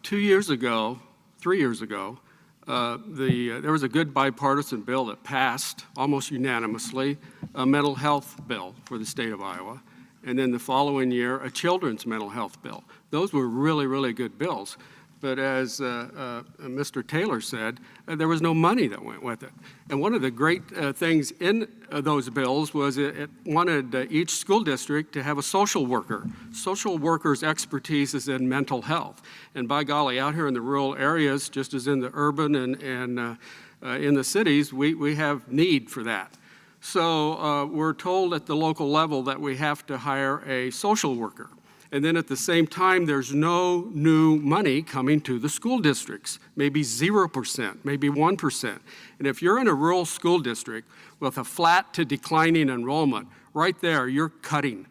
[SPEAKER 8] 3 years ago, there was a good bipartisan bill that passed almost unanimously, a mental health bill for the state of Iowa, and then the following year, a children's mental health bill. Those were really, really good bills. But as Mr. Taylor said, there was no money that went with it. And one of the great things in those bills was it wanted each school district to have a social worker. Social workers' expertise is in mental health. And by golly, out here in the rural areas, just as in the urban and in the cities, we have need for that. So we're told at the local level that we have to hire a social worker. And then at the same time, there's no new money coming to the school districts, maybe 0%, maybe 1%. And if you're in a rural school district with a flat to declining enrollment, right there, you're cutting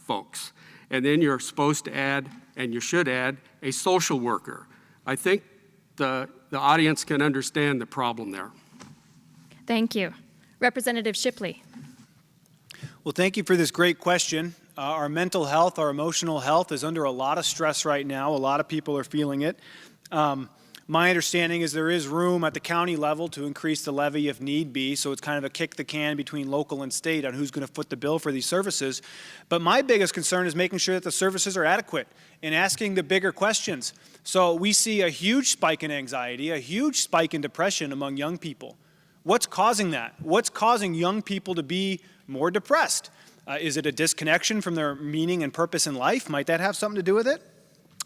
[SPEAKER 8] folks. And then you're supposed to add, and you should add, a social worker. I think the audience can understand the problem there.
[SPEAKER 1] Thank you. Representative Shipley.
[SPEAKER 2] Well, thank you for this great question. Our mental health, our emotional health is under a lot of stress right now. A lot of people are feeling it. My understanding is there is room at the county level to increase the levy if need be, so it's kind of a kick the can between local and state on who's going to foot the bill for these services. But my biggest concern is making sure that the services are adequate and asking the bigger questions. So we see a huge spike in anxiety, a huge spike in depression among young people. What's causing that? What's causing young people to be more depressed? Is it a disconnection from their meaning and purpose in life? Might that have something to do with it?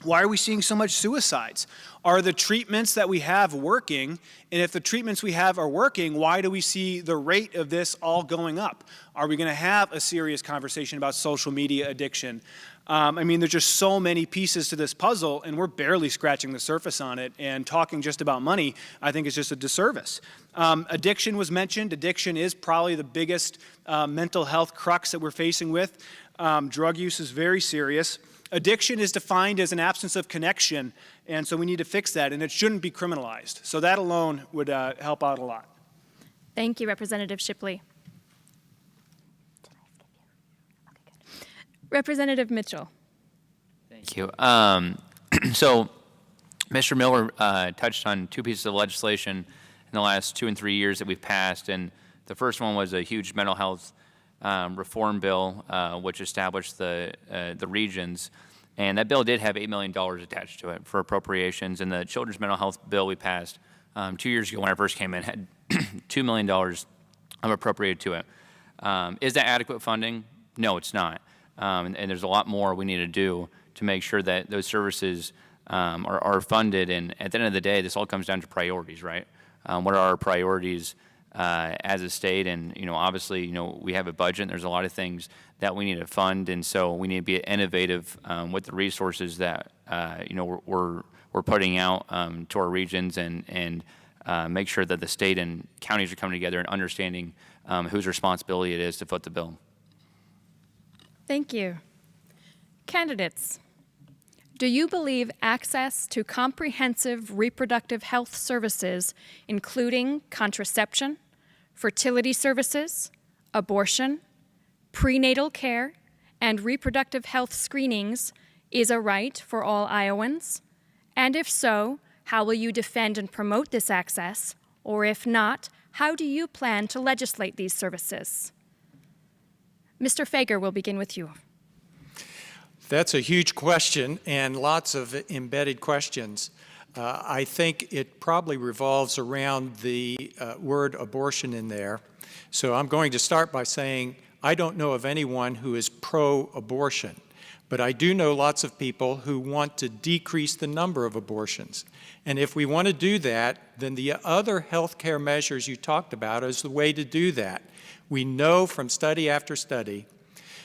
[SPEAKER 2] Why are we seeing so much suicides? Are the treatments that we have working? And if the treatments we have are working, why do we see the rate of this all going up? Are we going to have a serious conversation about social media addiction? There's just so many pieces to this puzzle, and we're barely scratching the surface on it. And talking just about money, I think, is just a disservice. Addiction was mentioned. Addiction is probably the biggest mental health crux that we're facing with. Drug use is very serious. Addiction is defined as an absence of connection, and so we need to fix that, and it shouldn't be criminalized. So that alone would help out a lot.
[SPEAKER 1] Thank you, Representative Shipley. Representative Mitchell.
[SPEAKER 4] Thank you. So Mr. Miller touched on two pieces of legislation in the last 2 and 3 years that we've passed, and the first one was a huge mental health reform bill, which established the regions. And that bill did have $8 million attached to it for appropriations. And the children's mental health bill we passed 2 years ago when I first came in had $2 million appropriated to it. Is that adequate funding? No, it's not. And there's a lot more we need to do to make sure that those services are funded. And at the end of the day, this all comes down to priorities, right? What are our priorities as a state? And, obviously, we have a budget and there's a lot of things that we need to fund. And so we need to be innovative with the resources that, we're putting out to our regions and make sure that the state and counties are coming together and understanding whose responsibility it is to foot the bill.
[SPEAKER 1] Thank you. Candidates, do you believe access to comprehensive reproductive health services, including contraception, fertility services, abortion, prenatal care, and reproductive health screenings is a right for all Iowans? And if so, how will you defend and promote this access? Or if not, how do you plan to legislate these services? Mr. Fager, we'll begin with you.
[SPEAKER 6] That's a huge question and lots of embedded questions. I think it probably revolves around the word abortion in there. So I'm going to start by saying I don't know of anyone who is pro-abortion, but I do know lots of people who want to decrease the number of abortions. And if we want to do that, then the other health care measures you talked about is the way to do that. We know from study after study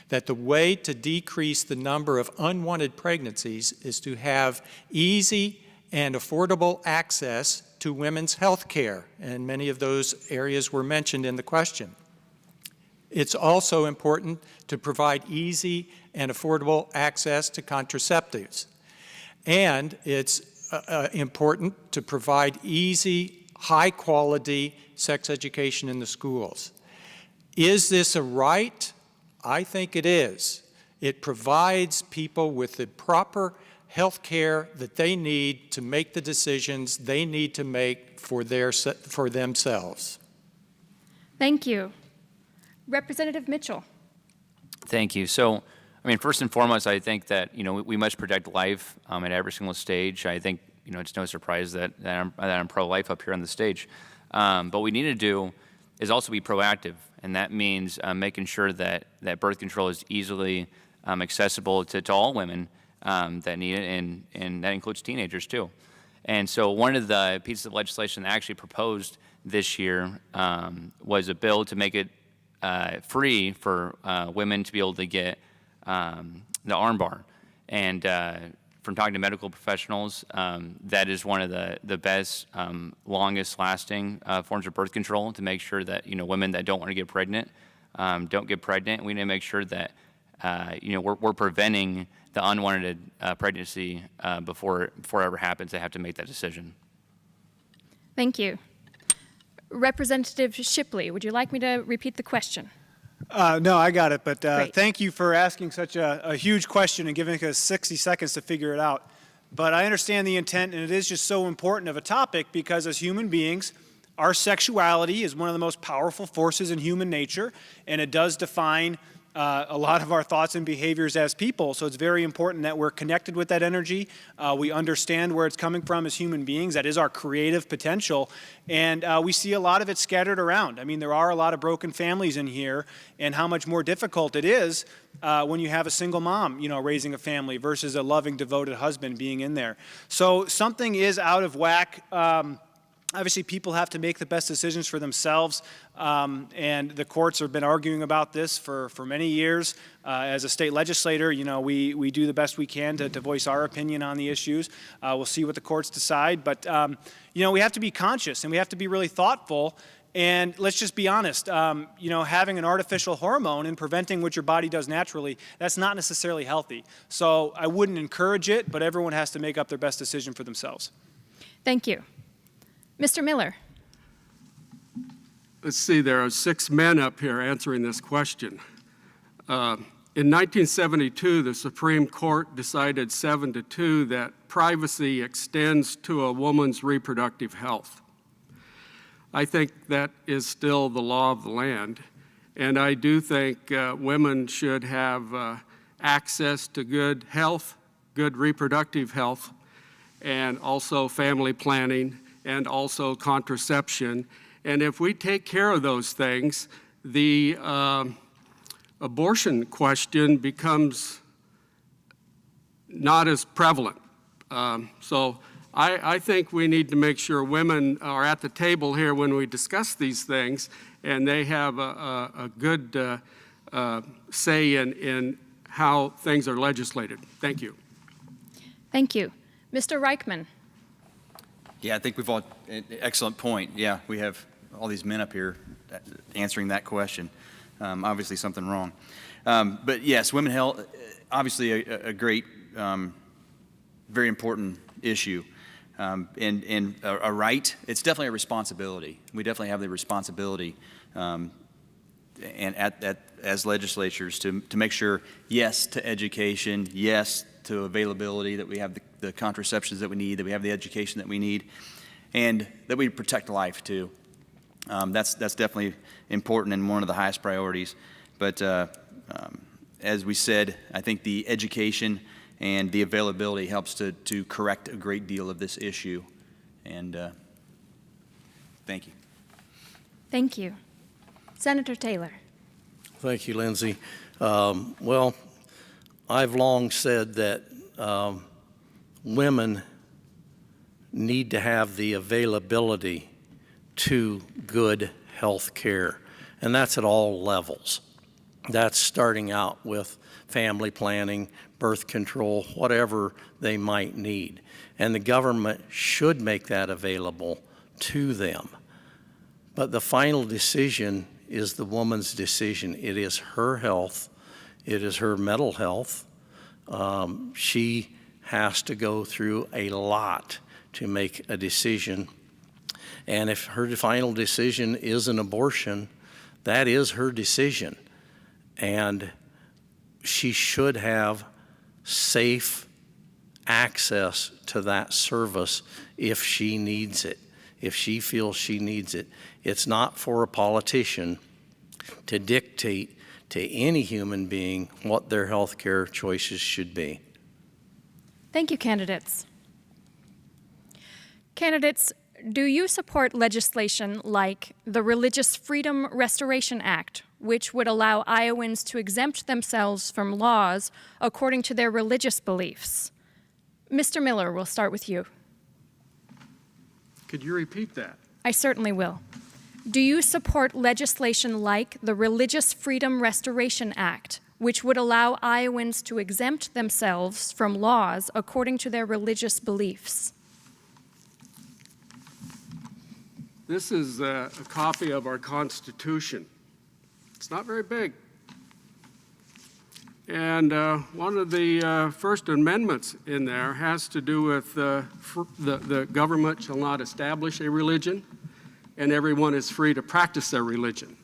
[SPEAKER 6] that the way to decrease the number of unwanted pregnancies is to have easy and affordable access to women's health care, and many of those areas were mentioned in the question. It's also important to provide easy and affordable access to contraceptives. And it's important to provide easy, high-quality sex education in the schools. Is this a right? I think it is. It provides people with the proper health care that they need to make the decisions they need to make for themselves.
[SPEAKER 1] Thank you. Representative Mitchell.
[SPEAKER 4] Thank you. So, first and foremost, I think that, we must protect life at every single stage. I think, it's no surprise that I'm pro-life up here on the stage. But what we need to do is also be proactive, and that means making sure that birth control is easily accessible to all women that need it, and that includes teenagers too. And so one of the pieces of legislation that I actually proposed this year was a bill to make it free for women to be able to get the armbar. And from talking to medical professionals, that is one of the best, longest lasting forms of birth control to make sure that, women that don't want to get pregnant don't get pregnant. We need to make sure that, we're preventing the unwanted pregnancy before it ever happens. They have to make that decision.
[SPEAKER 1] Thank you. Representative Shipley, would you like me to repeat the question?
[SPEAKER 2] No, I got it, but
[SPEAKER 1] Great.
[SPEAKER 2] thank you for asking such a huge question and giving us 60 seconds to figure it out. But I understand the intent, and it is just so important of a topic because as human beings, our sexuality is one of the most powerful forces in human nature, and it does define a lot of our thoughts and behaviors as people. So it's very important that we're connected with that energy. We understand where it's coming from as human beings. That is our creative potential. And we see a lot of it scattered around. There are a lot of broken families in here, and how much more difficult it is when you have a single mom, raising a family versus a loving, devoted husband being in there. So something is out of whack. Obviously, people have to make the best decisions for themselves, and the courts have been arguing about this for many years. As a state legislator, we do the best we can to voice our opinion on the issues. We'll see what the courts decide, but we have to be conscious and we have to be really thoughtful. And let's just be honest, having an artificial hormone and preventing what your body does naturally, that's not necessarily healthy. So I wouldn't encourage it, but everyone has to make up their best decision for themselves.
[SPEAKER 1] Thank you. Mr. Miller.
[SPEAKER 8] Let's see, there are 6 men up here answering this question. In 1972, the Supreme Court decided 7-2 that privacy extends to a woman's reproductive health. I think that is still the law of the land, and I do think women should have access to good health good reproductive health, and also family planning, and also contraception. And if we take care of those things, the abortion question becomes not as prevalent. So I think we need to make sure women are at the table here when we discuss these things, and they have a good say in how things are legislated. Thank you.
[SPEAKER 1] Thank you. Mr. Reichman.
[SPEAKER 5] Yeah, I think we've all, excellent point. Yeah, we have all these men up here answering that question. Obviously something wrong. But yes, women's health, obviously a great, very important issue. And a right, it's definitely a responsibility. We definitely have the responsibility and as legislatures to make sure, yes, to education, yes, to availability, that we have the contraceptions that we need, that we have the education that we need, and that we protect life too. That's definitely important and one of the highest priorities. But as we said, I think the education and the availability helps to correct a great deal of this issue. And thank you.
[SPEAKER 1] Thank you. Senator Taylor.
[SPEAKER 3] Thank you, Lindsay. Well, I've long said that women need to have the availability to good health care, and that's at all levels. That's starting out with family planning, birth control, whatever they might need. And the government should make that available to them. But the final decision is the woman's decision. It is her health. It is her mental health. She has to go through a lot to make a decision. And if her final decision is an abortion, that is her decision. And she should have safe access to that service if she needs it, if she feels she needs it. It's not for a politician to dictate to any human being what their health care choices should be.
[SPEAKER 1] Thank you, candidates. Candidates, do you support legislation like the Religious Freedom Restoration Act, which would allow Iowans to exempt themselves from laws according to their religious beliefs? Mr. Miller, we'll start with you.
[SPEAKER 8] Could you repeat that?
[SPEAKER 1] I certainly will. Do you support legislation like the Religious Freedom Restoration Act, which would allow Iowans to exempt themselves from laws according to their religious beliefs?
[SPEAKER 8] This is a copy of our Constitution. It's not very big. And one of the first amendments in there has to do with the government shall not establish a religion, and everyone is free to practice their religion.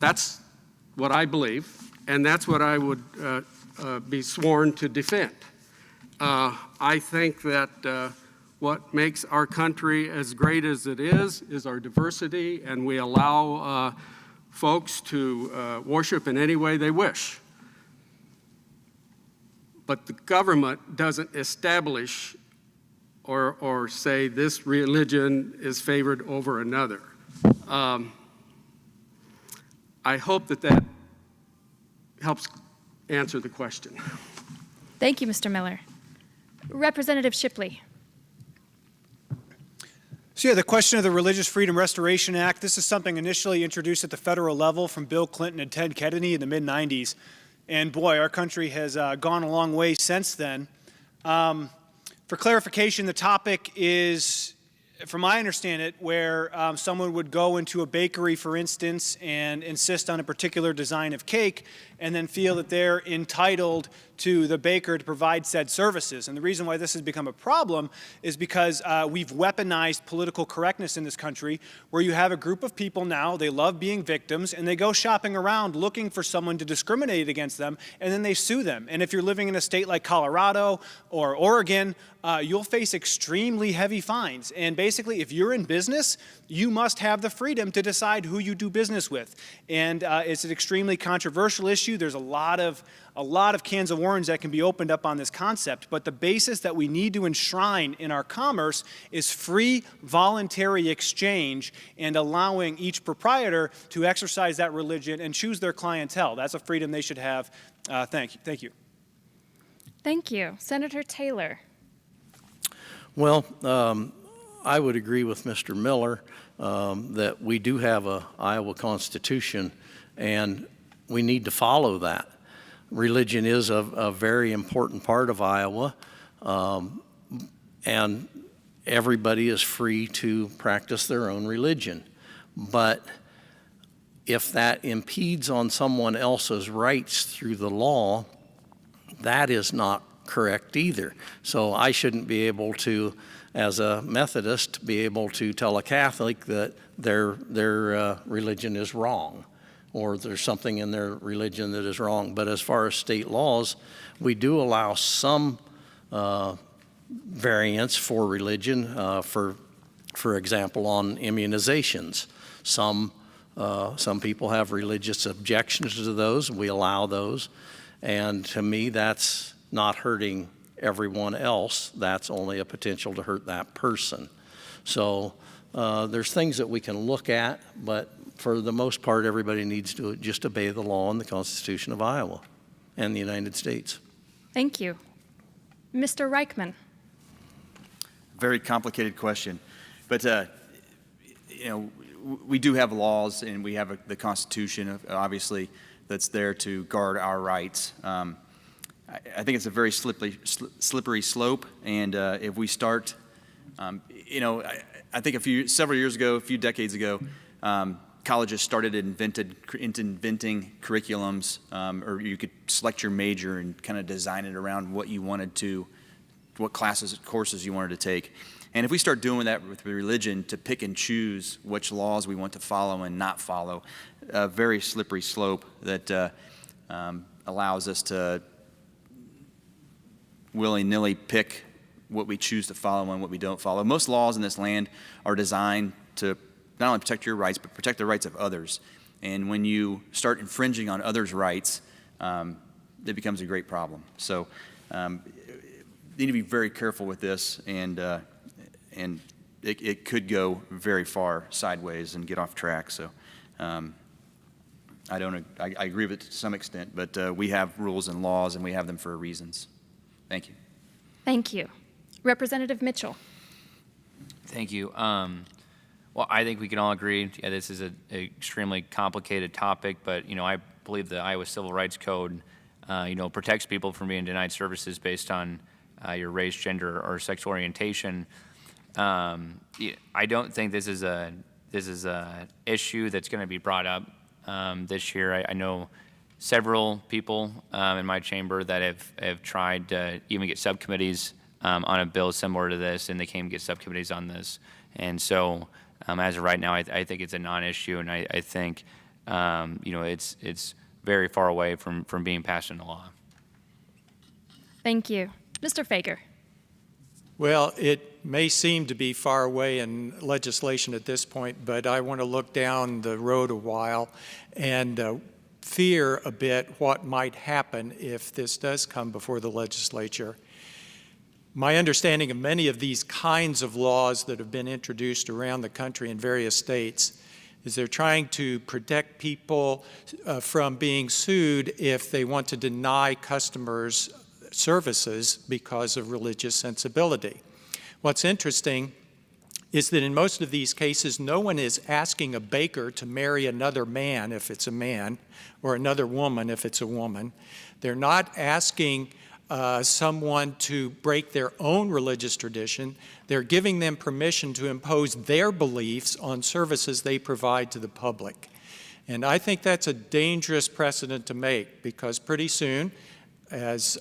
[SPEAKER 8] That's what I believe, and that's what I would be sworn to defend. I think that what makes our country as great as it is our diversity, and we allow folks to worship in any way they wish. But the government doesn't establish or say this religion is favored over another. I hope that helps answer the question.
[SPEAKER 1] Thank you, Mr. Miller. Representative Shipley.
[SPEAKER 2] So yeah, the question of the Religious Freedom Restoration Act, this is something initially introduced at the federal level from Bill Clinton and Ted Kennedy in the mid-90s. And boy, our country has gone a long way since then. For clarification, the topic is, from I understand it, where someone would go into a bakery, for instance, and insist on a particular design of cake, and then feel that they're entitled to the baker to provide said services. And the reason why this has become a problem is because we've weaponized political correctness in this country, where you have a group of people now, they love being victims, and they go shopping around looking for someone to discriminate against them, and then they sue them. And if you're living in a state like Colorado or Oregon, you'll face extremely heavy fines. And basically, if you're in business, you must have the freedom to decide who you do business with. And it's an extremely controversial issue. issue. There's a lot of cans of worms that can be opened up on this concept, but the basis that we need to enshrine in our commerce is free, voluntary exchange and allowing each proprietor to exercise that religion and choose their clientele. That's a freedom they should have. Thank you.
[SPEAKER 1] Thank you. Senator Taylor.
[SPEAKER 3] Well, I would agree with Mr. Miller that we do have a Iowa Constitution, and we need to follow that. Religion is a very important part of Iowa, and everybody is free to practice their own religion. But if that impedes on someone else's rights through the law, that is not correct either. So I shouldn't be able to, as a Methodist, be able to tell a Catholic that their religion is wrong, or there's something in their religion that is wrong. But as far as state laws, we do allow some variance for religion, for example, on immunizations. Some people have religious objections to those, and we allow those. And to me, that's not hurting everyone else. That's only a potential to hurt that person. So there's things that we can look at, but for the most part, everybody needs to just obey the law and the Constitution of Iowa and the United States.
[SPEAKER 1] Thank you. Mr. Reichman.
[SPEAKER 5] Very complicated question, but we do have laws, and we have the Constitution, obviously, that's there to guard our rights. I think it's a very slippery slope, and if we start, I think several years ago, a few decades ago, colleges started inventing curriculums, or you could select your major and kind of design it around what you wanted to, what courses you wanted to take. And if we start doing that with religion, to pick and choose which laws we want to follow and not follow, a very slippery slope that allows us to willy-nilly pick what we choose to follow and what we don't follow. Most laws in this land are designed to not only protect your rights, but protect the rights of others. And when you start infringing on others' rights, it becomes a great problem. So you need to be very careful with this, and it could go very far sideways and get off track. So I agree with it to some extent, but we have rules and laws, and we have them for reasons. Thank you.
[SPEAKER 1] Thank you. Representative Mitchell.
[SPEAKER 4] Thank you. Well, I think we can all agree, this is an extremely complicated topic, but, I believe the Iowa Civil Rights Code, protects people from being denied services based on your race, gender, or sexual orientation. I don't think this is a issue that's going to be brought up this year. I know several people in my chamber that have tried to even get subcommittees on a bill similar to this, and they can't get subcommittees on this. And so, as of right now, I think it's a non-issue, and I think it's very far away from being passed into law.
[SPEAKER 1] Thank you. Mr. Fager.
[SPEAKER 6] Well, it may seem to be far away in legislation at this point, but I want to look down the road a while and fear a bit what might happen if this does come before the legislature. My understanding of many of these kinds of laws that have been introduced around the country in various states is they're trying to protect people from being sued if they want to deny customers services because of religious sensibility. What's interesting is that in most of these cases, no one is asking a baker to marry another man if it's a man, or another woman if it's a woman. They're not asking someone to break their own religious tradition. They're giving them permission to impose their beliefs on services they provide to the public. And I think that's a dangerous precedent to make, because pretty soon, as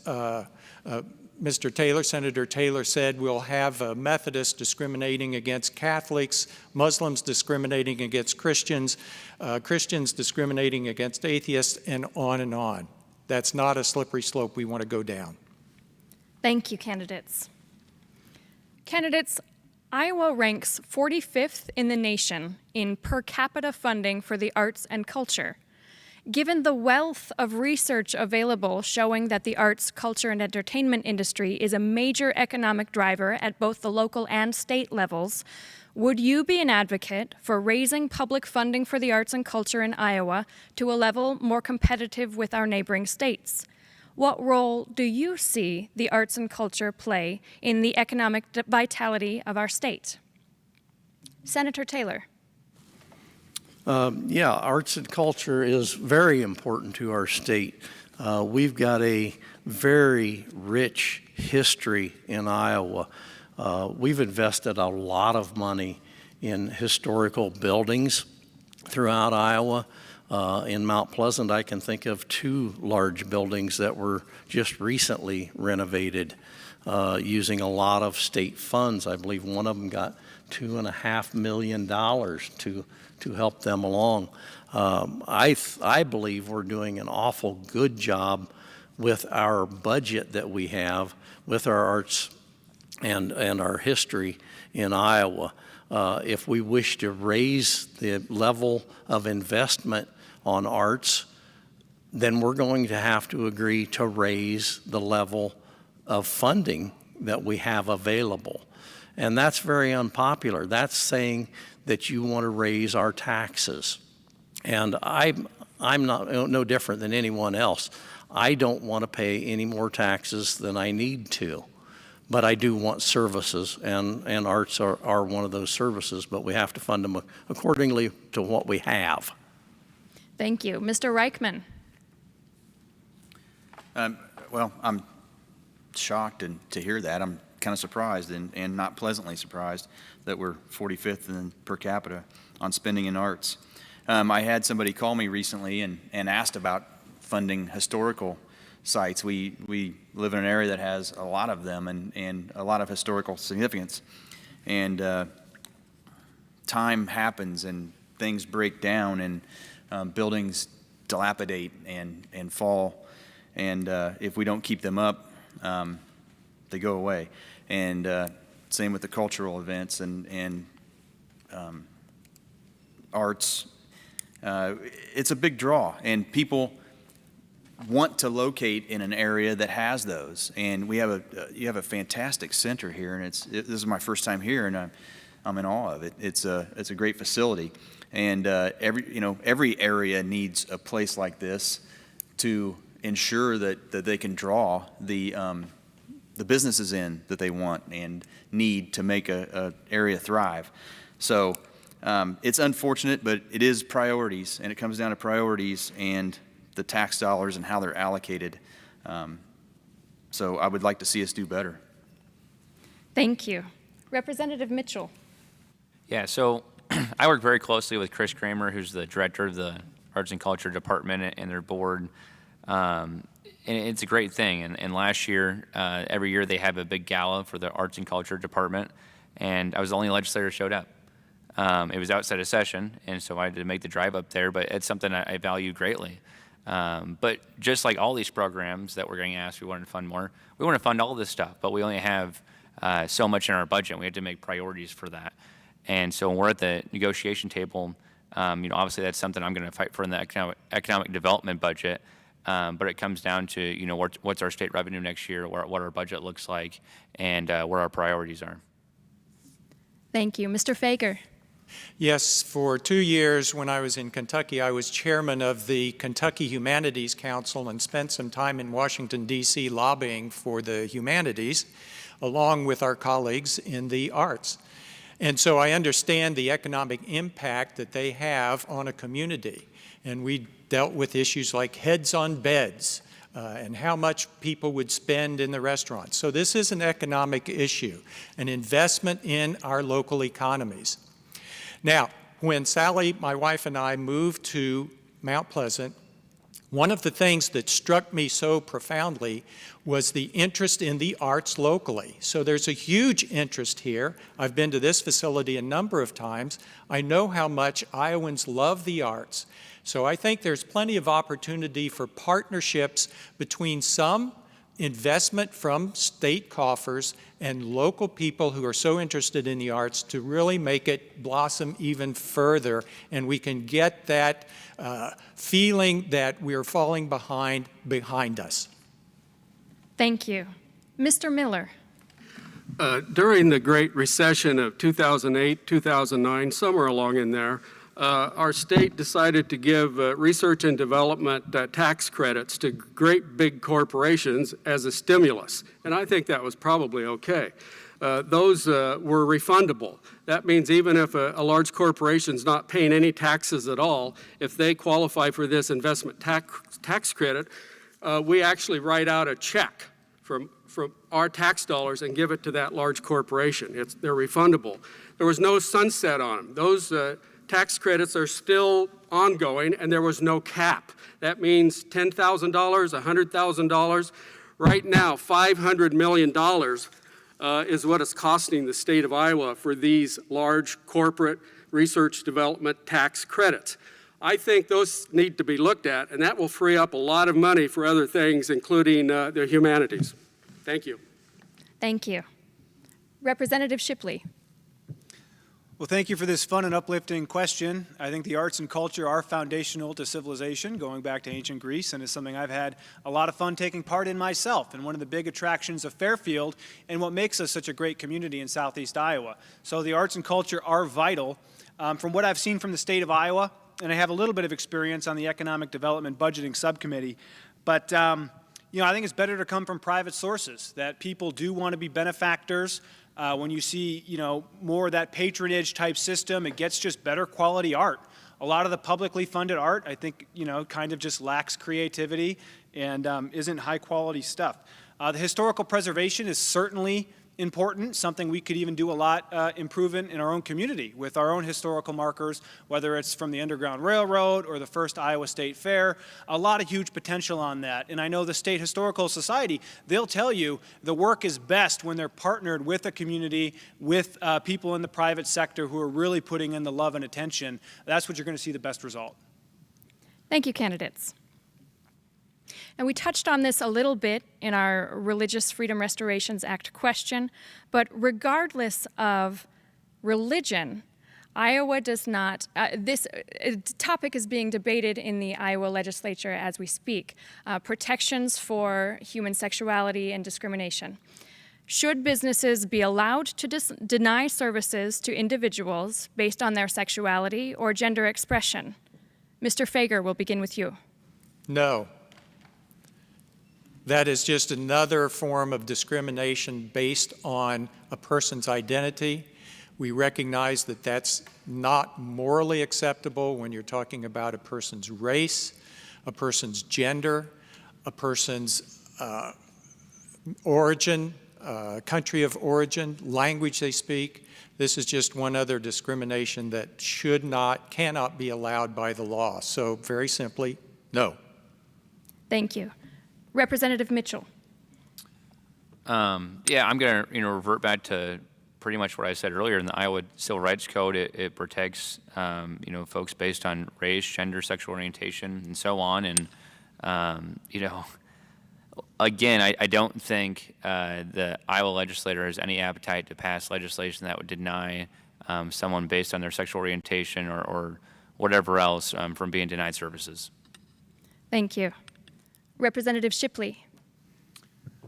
[SPEAKER 6] Mr. Taylor, Senator Taylor said, we'll have Methodists discriminating against Catholics, Muslims discriminating against Christians, Christians discriminating against atheists, and on and on. That's not a slippery slope we want to go down.
[SPEAKER 1] Thank you, candidates. Candidates, Iowa ranks 45th in the nation in per capita funding for the arts and culture. Given the wealth of research available showing that the arts, culture, and entertainment industry is a major economic driver at both the local and state levels, would you be an advocate for raising public funding for the arts and culture in Iowa to a level more competitive with our neighboring states? What role do you see the arts and culture play in the economic vitality of our state? Senator Taylor.
[SPEAKER 3] Yeah, arts and culture is very important to our state. We've got a very rich history in Iowa. We've invested a lot of money in historical buildings throughout Iowa. In Mount Pleasant, I can think of 2 large buildings that were just recently renovated using a lot of state funds. I believe one of them got $2.5 million to help them along. I believe we're doing an awful good job with our budget that we have with our arts and our history in Iowa. If we wish to raise the level of investment on arts, then we're going to have to agree to raise the level of funding that we have available. And that's very unpopular. That's saying that you want to raise our taxes. And I'm no different than anyone else. I don't want to pay any more taxes than I need to. But I do want services, and arts are one of those services, but we have to fund them accordingly to what we have.
[SPEAKER 1] Thank you. Mr. Reichman.
[SPEAKER 5] Well, I'm shocked to hear that. I'm kind of surprised and not pleasantly surprised that we're 45th in per capita on spending in arts. I had somebody call me recently and asked about funding historical sites. We live in an area that has a lot of them and a lot of historical significance. And time happens and things break down and buildings dilapidate and fall. And if we don't keep them up, they go away. And same with the cultural events and arts. It's a big draw, and people want to locate in an area that has those. And we have you have a fantastic center here, and this is my first time here, and I'm in awe of it. It's a great facility, and every area needs a place like this to ensure that they can draw the businesses in that they want and need to make a area thrive. So it's unfortunate, but it is priorities, and it comes down to priorities and the tax dollars and how they're allocated. So I would like to see us do better.
[SPEAKER 1] Thank you. Representative Mitchell.
[SPEAKER 4] Yeah, so I work very closely with Chris Kramer, who's the director of the Arts and Culture Department and their board. And it's a great thing. And last year, every year they have a big gala for the Arts and Culture Department, and I was the only legislator who showed up. It was outside of session, and so I had to make the drive up there, but it's something I value greatly. But just like all these programs that we're getting asked, we want to fund more. We want to fund all this stuff, but we only have so much in our budget. We have to make priorities for that. And so when we're at the negotiation table, obviously that's something I'm going to fight for in the economic development budget. But it comes down to, what's our state revenue next year, what our budget looks like, and where our priorities are.
[SPEAKER 1] Thank you. Mr. Fager.
[SPEAKER 6] Yes, for 2 years when I was in Kentucky, I was chairman of the Kentucky Humanities Council and spent some time in Washington, D.C. lobbying for the humanities, along with our colleagues in the arts. And so I understand the economic impact that they have on a community. And we dealt with issues like heads on beds and how much people would spend in the restaurants. So this is an economic issue, an investment in our local economies. Now, when Sally, my wife, and I moved to Mount Pleasant, one of the things that struck me so profoundly was the interest in the arts locally. So there's a huge interest here. I've been to this facility a number of times. I know how much Iowans love the arts. So I think there's plenty of opportunity for partnerships between some investment from state coffers and local people who are so interested in the arts to really make it blossom even further, and we can get that feeling that we're falling behind us.
[SPEAKER 1] Thank you. Mr. Miller.
[SPEAKER 8] During the Great Recession of 2008, 2009, somewhere along in there, our state decided to give research and development tax credits to great big corporations as a stimulus, and I think that was probably okay. Those were refundable. That means even if a large corporation's not paying any taxes at all, if they qualify for this investment tax credit, we actually write out a check from our tax dollars and give it to that large corporation. They're refundable. There was no sunset on them. Those tax credits are still ongoing, and there was no cap. That means $10,000, $100,000. Right now, $500 million is what it's costing the state of Iowa for these large corporate research development tax credits. I think those need to be looked at, and that will free up a lot of money for other things, including the humanities. Thank you.
[SPEAKER 1] Thank you. Representative Shipley.
[SPEAKER 2] Well, thank you for this fun and uplifting question. I think the arts and culture are foundational to civilization, going back to ancient Greece, and is something I've had a lot of fun taking part in myself, and one of the big attractions of Fairfield and what makes us such a great community in southeast Iowa. So the arts and culture are vital. From what I've seen from the state of Iowa, and I have a little bit of experience on the Economic Development Budgeting Subcommittee, but you know, I think it's better to come from private sources, that people do want to be benefactors. When you see, you know, more of that patronage type system, it gets just better quality art. A lot of the publicly funded art, I think, you know, kind of just lacks creativity and isn't high quality stuff. The historical preservation is certainly important, something we could even do a lot improving in our own community with our own historical markers, whether it's from the Underground Railroad or the first Iowa State Fair. A lot of huge potential on that. And I know the State Historical Society, they'll tell you the work is best when they're partnered with a community, with people in the private sector who are really putting in the love and attention. That's what you're going to see the best result.
[SPEAKER 1] Thank you, candidates. And we touched on this a little bit in our Religious Freedom Restorations Act question, but regardless of religion, Iowa does not, this topic is being debated in the Iowa legislature as we speak, protections for human sexuality and discrimination. Should businesses be allowed to deny services to individuals based on their sexuality or gender expression? Mr. Fager, we'll begin with you.
[SPEAKER 6] No. That is just another form of discrimination based on a person's identity. We recognize that that's not morally acceptable when you're talking about a person's race, a person's gender, a person's origin, country of origin, language they speak. This is just one other discrimination that cannot be allowed by the law. So very simply, no.
[SPEAKER 1] Thank you. Representative Mitchell.
[SPEAKER 4] Yeah, I'm going to revert back to pretty much what I said earlier. In the Iowa Civil Rights Code, it protects folks based on race, gender, sexual orientation, and so on. And again, I don't think the Iowa legislator has any appetite to pass legislation that would deny someone based on their sexual orientation or whatever else from being denied services.
[SPEAKER 1] Thank you. Representative Shipley.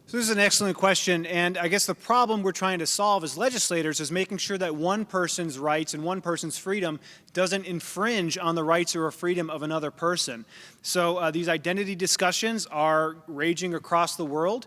[SPEAKER 2] So this is an excellent question, and I guess the problem we're trying to solve as legislators is making sure that one person's rights and one person's freedom doesn't infringe on the rights or freedom of another person. So these identity discussions are raging across the world.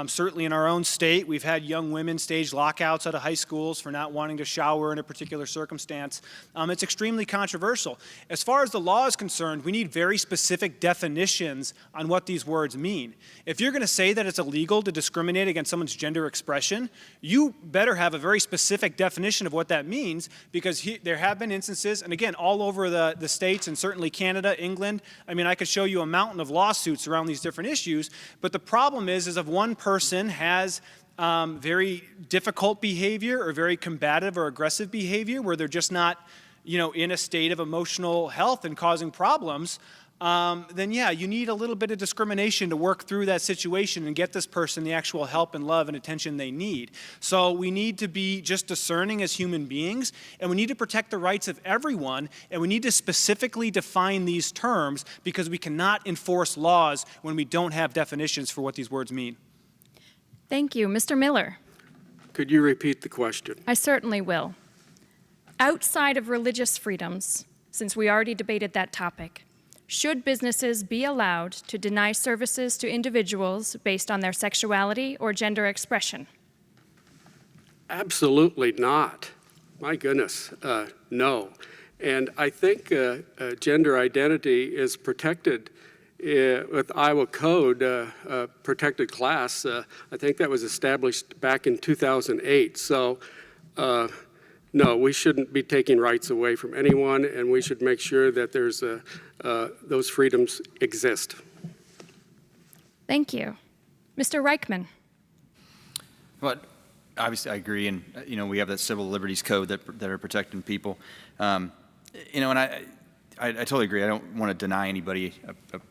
[SPEAKER 2] Certainly in our own state, we've had young women stage lockouts out of high schools for not wanting to shower in a particular circumstance. It's extremely controversial. As far as the law is concerned, we need very specific definitions on what these words mean. If you're going to say that it's illegal to discriminate against someone's gender expression, you better have a very specific definition of what that means, because there have been instances, and again, all over the states and certainly Canada, England, I mean, I could show you a mountain of lawsuits around these different issues, but the problem is if one person has very difficult behavior or very combative or aggressive behavior where they're just not, in a state of emotional health and causing problems, then yeah, you need a little bit of discrimination to work through that situation and get this person the actual help and love and attention they need. So we need to be just discerning as human beings, and we need to protect the rights of everyone, and we need to specifically define these terms because we cannot enforce laws when we don't have definitions for what these words mean.
[SPEAKER 1] Thank you. Mr. Miller.
[SPEAKER 8] Could you repeat the question?
[SPEAKER 1] I certainly will. Outside of religious freedoms, since we already debated that topic, should businesses be allowed to deny services to individuals based on their sexuality or gender expression?
[SPEAKER 8] Absolutely not. My goodness, no. And I think gender identity is protected with Iowa Code, protected class. I think that was established back in 2008. So, no, we shouldn't be taking rights away from anyone, and we should make sure that there's those freedoms exist.
[SPEAKER 1] Thank you. Mr. Reichman.
[SPEAKER 5] Well, obviously, I agree, and we have that civil liberties code that are protecting people. And I totally agree. I don't want to deny anybody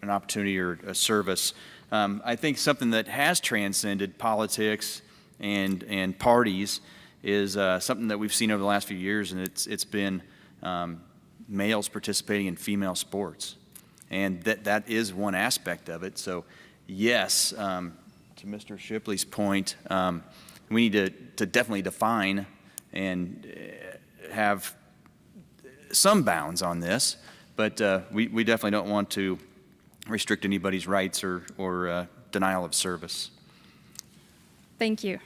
[SPEAKER 5] an opportunity or a service. I think something that has transcended politics and parties is something that we've seen over the last few years, and it's been males participating in female sports, and that is one aspect of it. So, yes, to Mr. Shipley's point, we need to definitely define and have some bounds on this, but we definitely don't want to restrict anybody's rights or denial of service.
[SPEAKER 1] Thank you.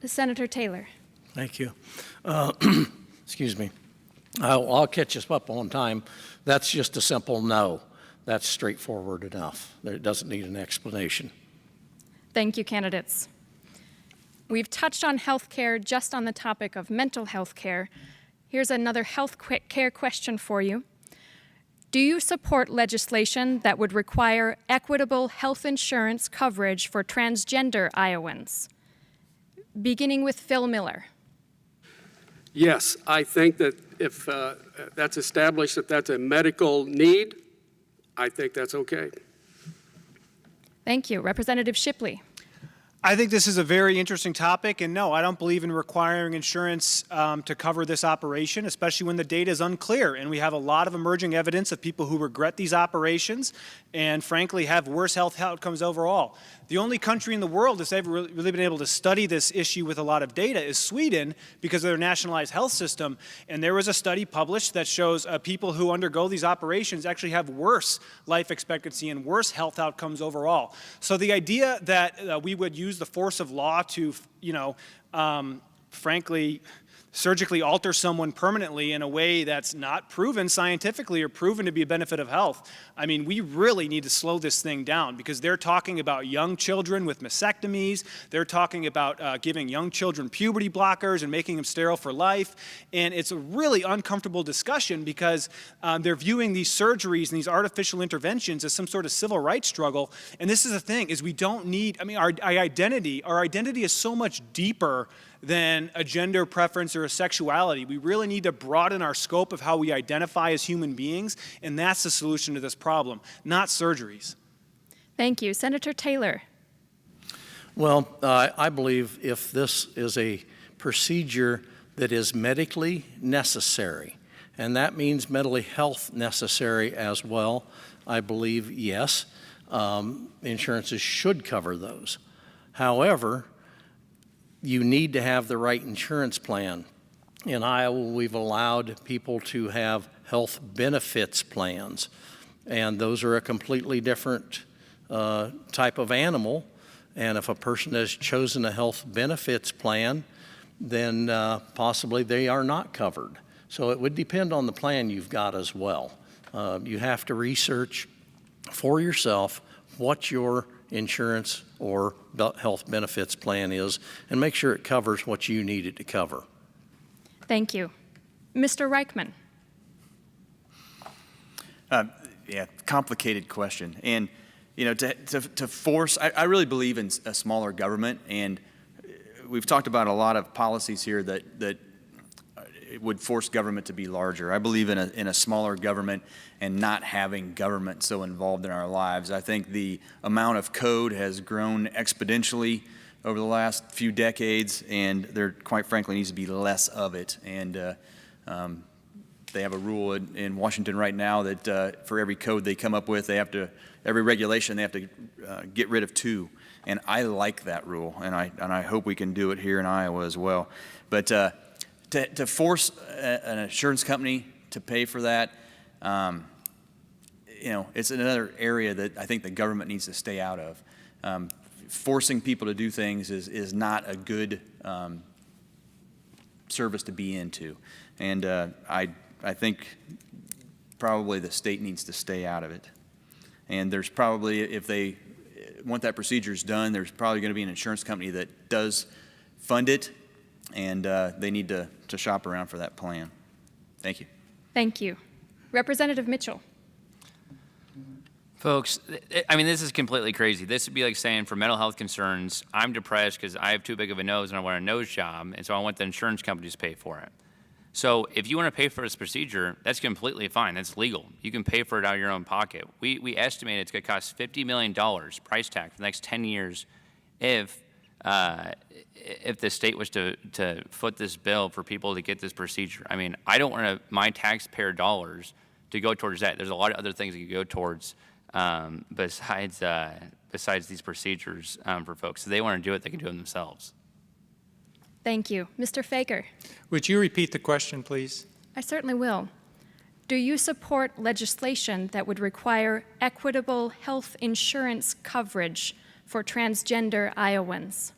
[SPEAKER 1] Senator Taylor.
[SPEAKER 3] Thank you. Excuse me. I'll catch us up on time. That's just a simple no. That's straightforward enough. It doesn't need an explanation.
[SPEAKER 1] Thank you, candidates. We've touched on health care just on the topic of mental health care. Here's another health care question for you. Do you support legislation that would require equitable health insurance coverage for transgender Iowans? Beginning with Phil Miller.
[SPEAKER 8] Yes, I think that if that's established that that's a medical need, I think that's okay.
[SPEAKER 1] Thank you. Representative Shipley.
[SPEAKER 2] I think this is a very interesting topic, and no, I don't believe in requiring insurance to cover this operation, especially when the data is unclear. And we have a lot of emerging evidence of people who regret these operations and, frankly, have worse health outcomes overall. The only country in the world that's ever really been able to study this issue with a lot of data is Sweden because of their nationalized health system. And there was a study published that shows people who undergo these operations actually have worse life expectancy and worse health outcomes overall. So the idea that we would use the force of law to, frankly, surgically alter someone permanently in a way that's not proven scientifically or proven to be a benefit of health. I mean, we really need to slow this thing down because they're talking about young children with mastectomies. They're talking about giving young children puberty blockers and making them sterile for life. And it's a really uncomfortable discussion because they're viewing these surgeries and these artificial interventions as some sort of civil rights struggle. And this is the thing, is we don't need, our identity is so much deeper than a gender preference or a sexuality. We really need to broaden our scope of how we identify as human beings, and that's the solution to this problem, not surgeries.
[SPEAKER 1] Thank you. Senator Taylor.
[SPEAKER 3] Well, I believe if this is a procedure that is medically necessary, and that means mentally health necessary as well, I believe, yes, insurances should cover those. However, you need to have the right insurance plan. In Iowa, we've allowed people to have health benefits plans, and those are a completely different type of animal. And if a person has chosen a health benefits plan, then possibly they are not covered. So it would depend on the plan you've got as well. You have to research for yourself what your insurance or health benefits plan is and make sure it covers what you need it to cover.
[SPEAKER 1] Thank you. Mr. Reichman.
[SPEAKER 5] Yeah, complicated question. And, to force, I really believe in a smaller government, and we've talked about a lot of policies here that it would force government to be larger. I believe in a smaller government and not having government so involved in our lives. I think the amount of code has grown exponentially over the last few decades, and there, quite frankly, needs to be less of it. And they have a rule in Washington right now that for every code they come up with, they have to, every regulation, they have to get rid of 2. And I like that rule, and I hope we can do it here in Iowa as well. But to force an insurance company to pay for that, you know, it's another area that I think the government needs to stay out of. Forcing people to do things is not a good service to be into. And I think probably the state needs to stay out of it. And there's probably, if they want that procedures done, there's probably going to be an insurance company that does fund it, and they need to shop around for that plan. Thank you.
[SPEAKER 1] Thank you. Representative Mitchell.
[SPEAKER 4] Folks, I mean, this is completely crazy. This would be like saying for mental health concerns, I'm depressed because I have too big of a nose and I want a nose job, and so I want the insurance companies to pay for it. So if you want to pay for this procedure, that's completely fine. That's legal. You can pay for it out of your own pocket. We estimate it's going to cost $50 million price tag for the next 10 years if the state was to foot this bill for people to get this procedure. I mean, I don't want my taxpayer dollars to go towards that. There's a lot of other things that could go towards besides these procedures for folks. If they want to do it, they can do it themselves.
[SPEAKER 1] Thank you. Mr. Fager.
[SPEAKER 6] Would you repeat the question, please?
[SPEAKER 1] I certainly will. Do you support legislation that would require equitable health insurance coverage for transgender Iowans?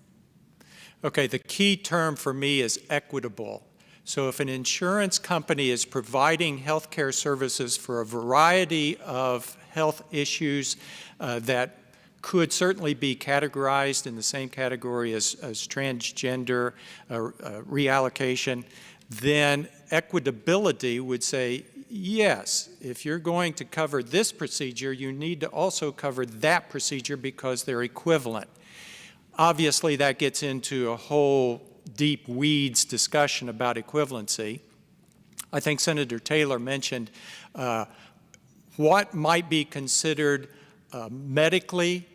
[SPEAKER 6] Okay, the key term for me is equitable. So if an insurance company is providing health care services for a variety of health issues that could certainly be categorized in the same category as transgender reallocation, then equitability would say, yes, if you're going to cover this procedure, you need to also cover that procedure because they're equivalent. Obviously, that gets into a whole deep weeds discussion about equivalency. I think Senator Taylor mentioned what might be considered medically,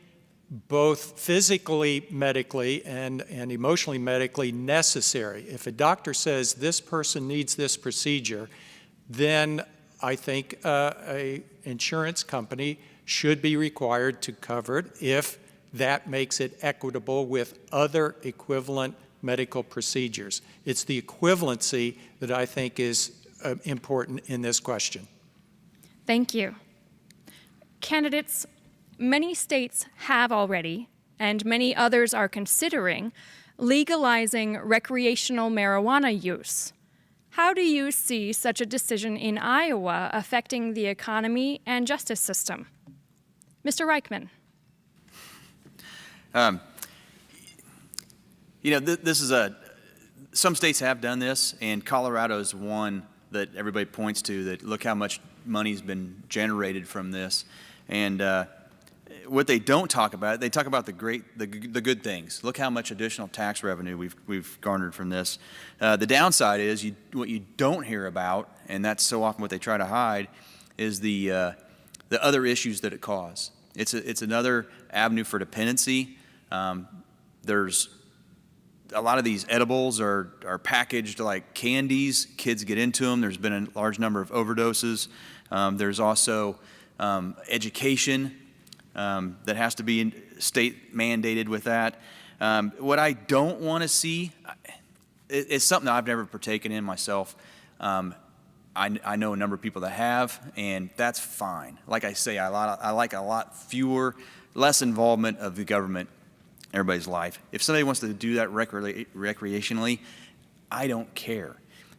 [SPEAKER 6] both physically medically and emotionally medically necessary. If a doctor says this person needs this procedure, then I think an insurance company should be required to cover it if that makes it equitable with other equivalent medical procedures. It's the equivalency that I think is important in this question.
[SPEAKER 1] Thank you. Candidates, many states have already, and many others are considering, legalizing recreational marijuana use. How do you see such a decision in Iowa affecting the economy and justice system? Mr. Reichman.
[SPEAKER 5] You know, this is some states have done this, and Colorado is one that everybody points to, that look how much money's been generated from this. And what they don't talk about, they talk about the good things. Look how much additional tax revenue we've garnered from this. The downside is what you don't hear about, and that's so often what they try to hide, is the other issues that it causes. It's another avenue for dependency. There's a lot of these edibles are packaged like candies. Kids get into them. There's been a large number of overdoses. There's also education that has to be state mandated with that. What I don't want to see is something that I've never partaken in myself. I know a number of people that have, and that's fine. Like I say, I like a lot less involvement of the government in everybody's life. If somebody wants to do that recreationally, I don't care.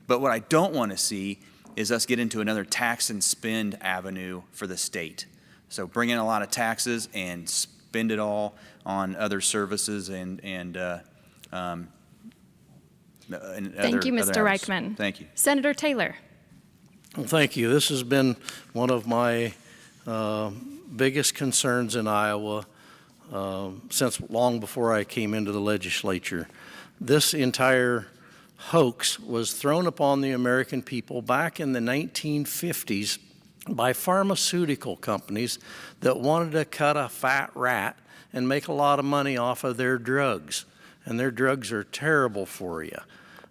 [SPEAKER 5] But what I don't want to see is us get into another tax and spend avenue for the state. So bring in a lot of taxes and spend it all on other services and
[SPEAKER 1] Thank you,
[SPEAKER 5] other
[SPEAKER 1] Mr. Reichman.
[SPEAKER 5] Thank you.
[SPEAKER 1] Senator Taylor.
[SPEAKER 3] Well, thank you. This has been one of my biggest concerns in Iowa since long before I came into the legislature. This entire hoax was thrown upon the American people back in the 1950s by pharmaceutical companies that wanted to cut a fat rat and make a lot of money off of their drugs. And their drugs are terrible for you.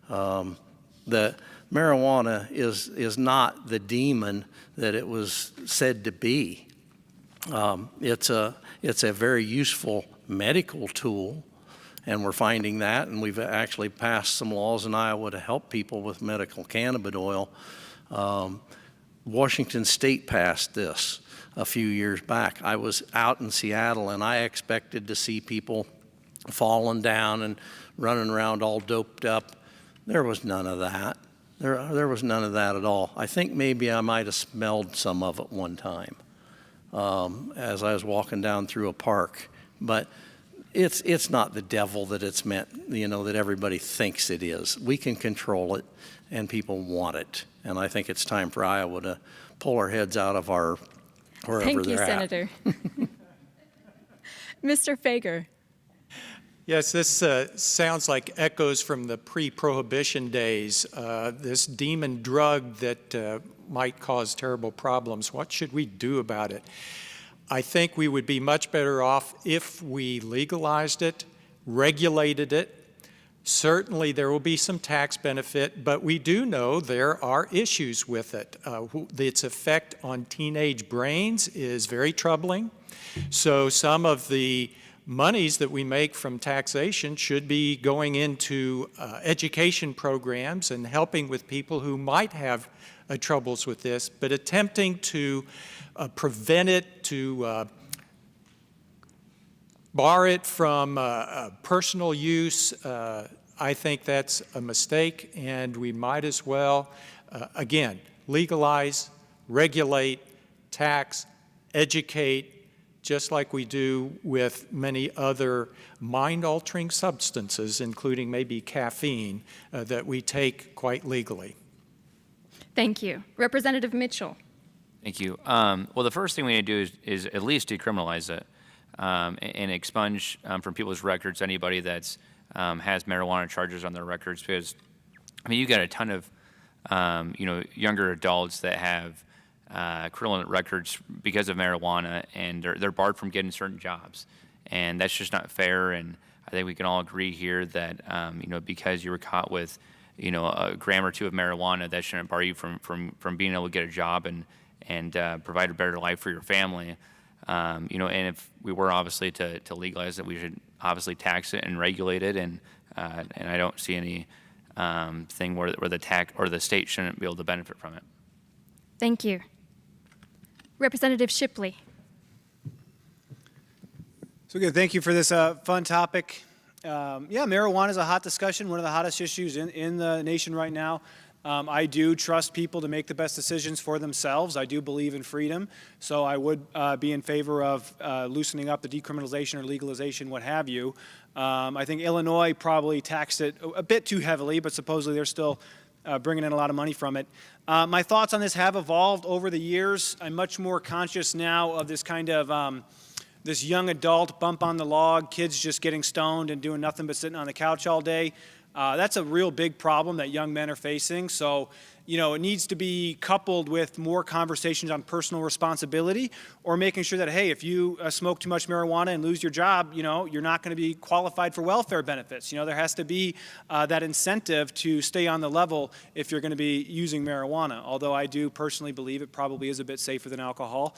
[SPEAKER 3] The marijuana is not the demon that it was said to be. It's a very useful medical tool, and we're finding that, and we've actually passed some laws in Iowa to help people with medical cannabidiol. Washington State passed this a few years back. I was out in Seattle, and I expected to see people falling down and running around all doped up. There was none of that. There was none of that at all. I think maybe I might have smelled some of it one time as I was walking down through a park. But it's not the devil that it's meant, that everybody thinks it is. We can control it, and people want it. And I think it's time for Iowa to pull our heads out of our wherever
[SPEAKER 1] Thank you,
[SPEAKER 3] they're at.
[SPEAKER 1] Senator. Mr. Fager.
[SPEAKER 6] Yes, this sounds like echoes from the pre-prohibition days, this demon drug that might cause terrible problems. What should we do about it? I think we would be much better off if we legalized it, regulated it. Certainly there will be some tax benefit, but we do know there are issues with it. Its effect on teenage brains is very troubling. So some of the monies that we make from taxation should be going into education programs and helping with people who might have troubles with this, but attempting to prevent it, to bar it from personal use, I think that's a mistake, and we might as well, again, legalize, regulate, tax, educate, just like we do with many other mind-altering substances, including maybe caffeine, that we take quite legally.
[SPEAKER 1] Thank you. Representative Mitchell.
[SPEAKER 4] Thank you. Well, the first thing we need to do is at least decriminalize it and expunge from people's records anybody that's has marijuana charges on their records, because you got a ton of younger adults that have criminal records because of marijuana, and they're barred from getting certain jobs, and that's just not fair. And I think we can all agree here that because you were caught with a gram or two of marijuana, that shouldn't bar you from being able to get a job and provide a better life for your family. And if we were obviously to legalize it, we should obviously tax it and regulate it, and I don't see any thing where the tax or the state shouldn't be able to benefit from it.
[SPEAKER 1] Thank you. Representative Shipley.
[SPEAKER 2] So good. Thank you for this fun topic. Marijuana is a hot discussion, one of the hottest issues in the nation right now. I do trust people to make the best decisions for themselves. I do believe in freedom, so I would be in favor of loosening up the decriminalization or legalization, what have you. I think Illinois probably taxed it a bit too heavily, but supposedly they're still bringing in a lot of money from it. My thoughts on this have evolved over the years. I'm much more conscious now of this kind of this young adult bump on the log, kids just getting stoned and doing nothing but sitting on the couch all day. That's a real big problem that young men are facing. So, it needs to be coupled with more conversations on personal responsibility, or making sure that, hey, if you smoke too much marijuana and lose your job, you're not going to be qualified for welfare benefits. There has to be that incentive to stay on the level if you're going to be using marijuana, although I do personally believe it probably is a bit safer than alcohol.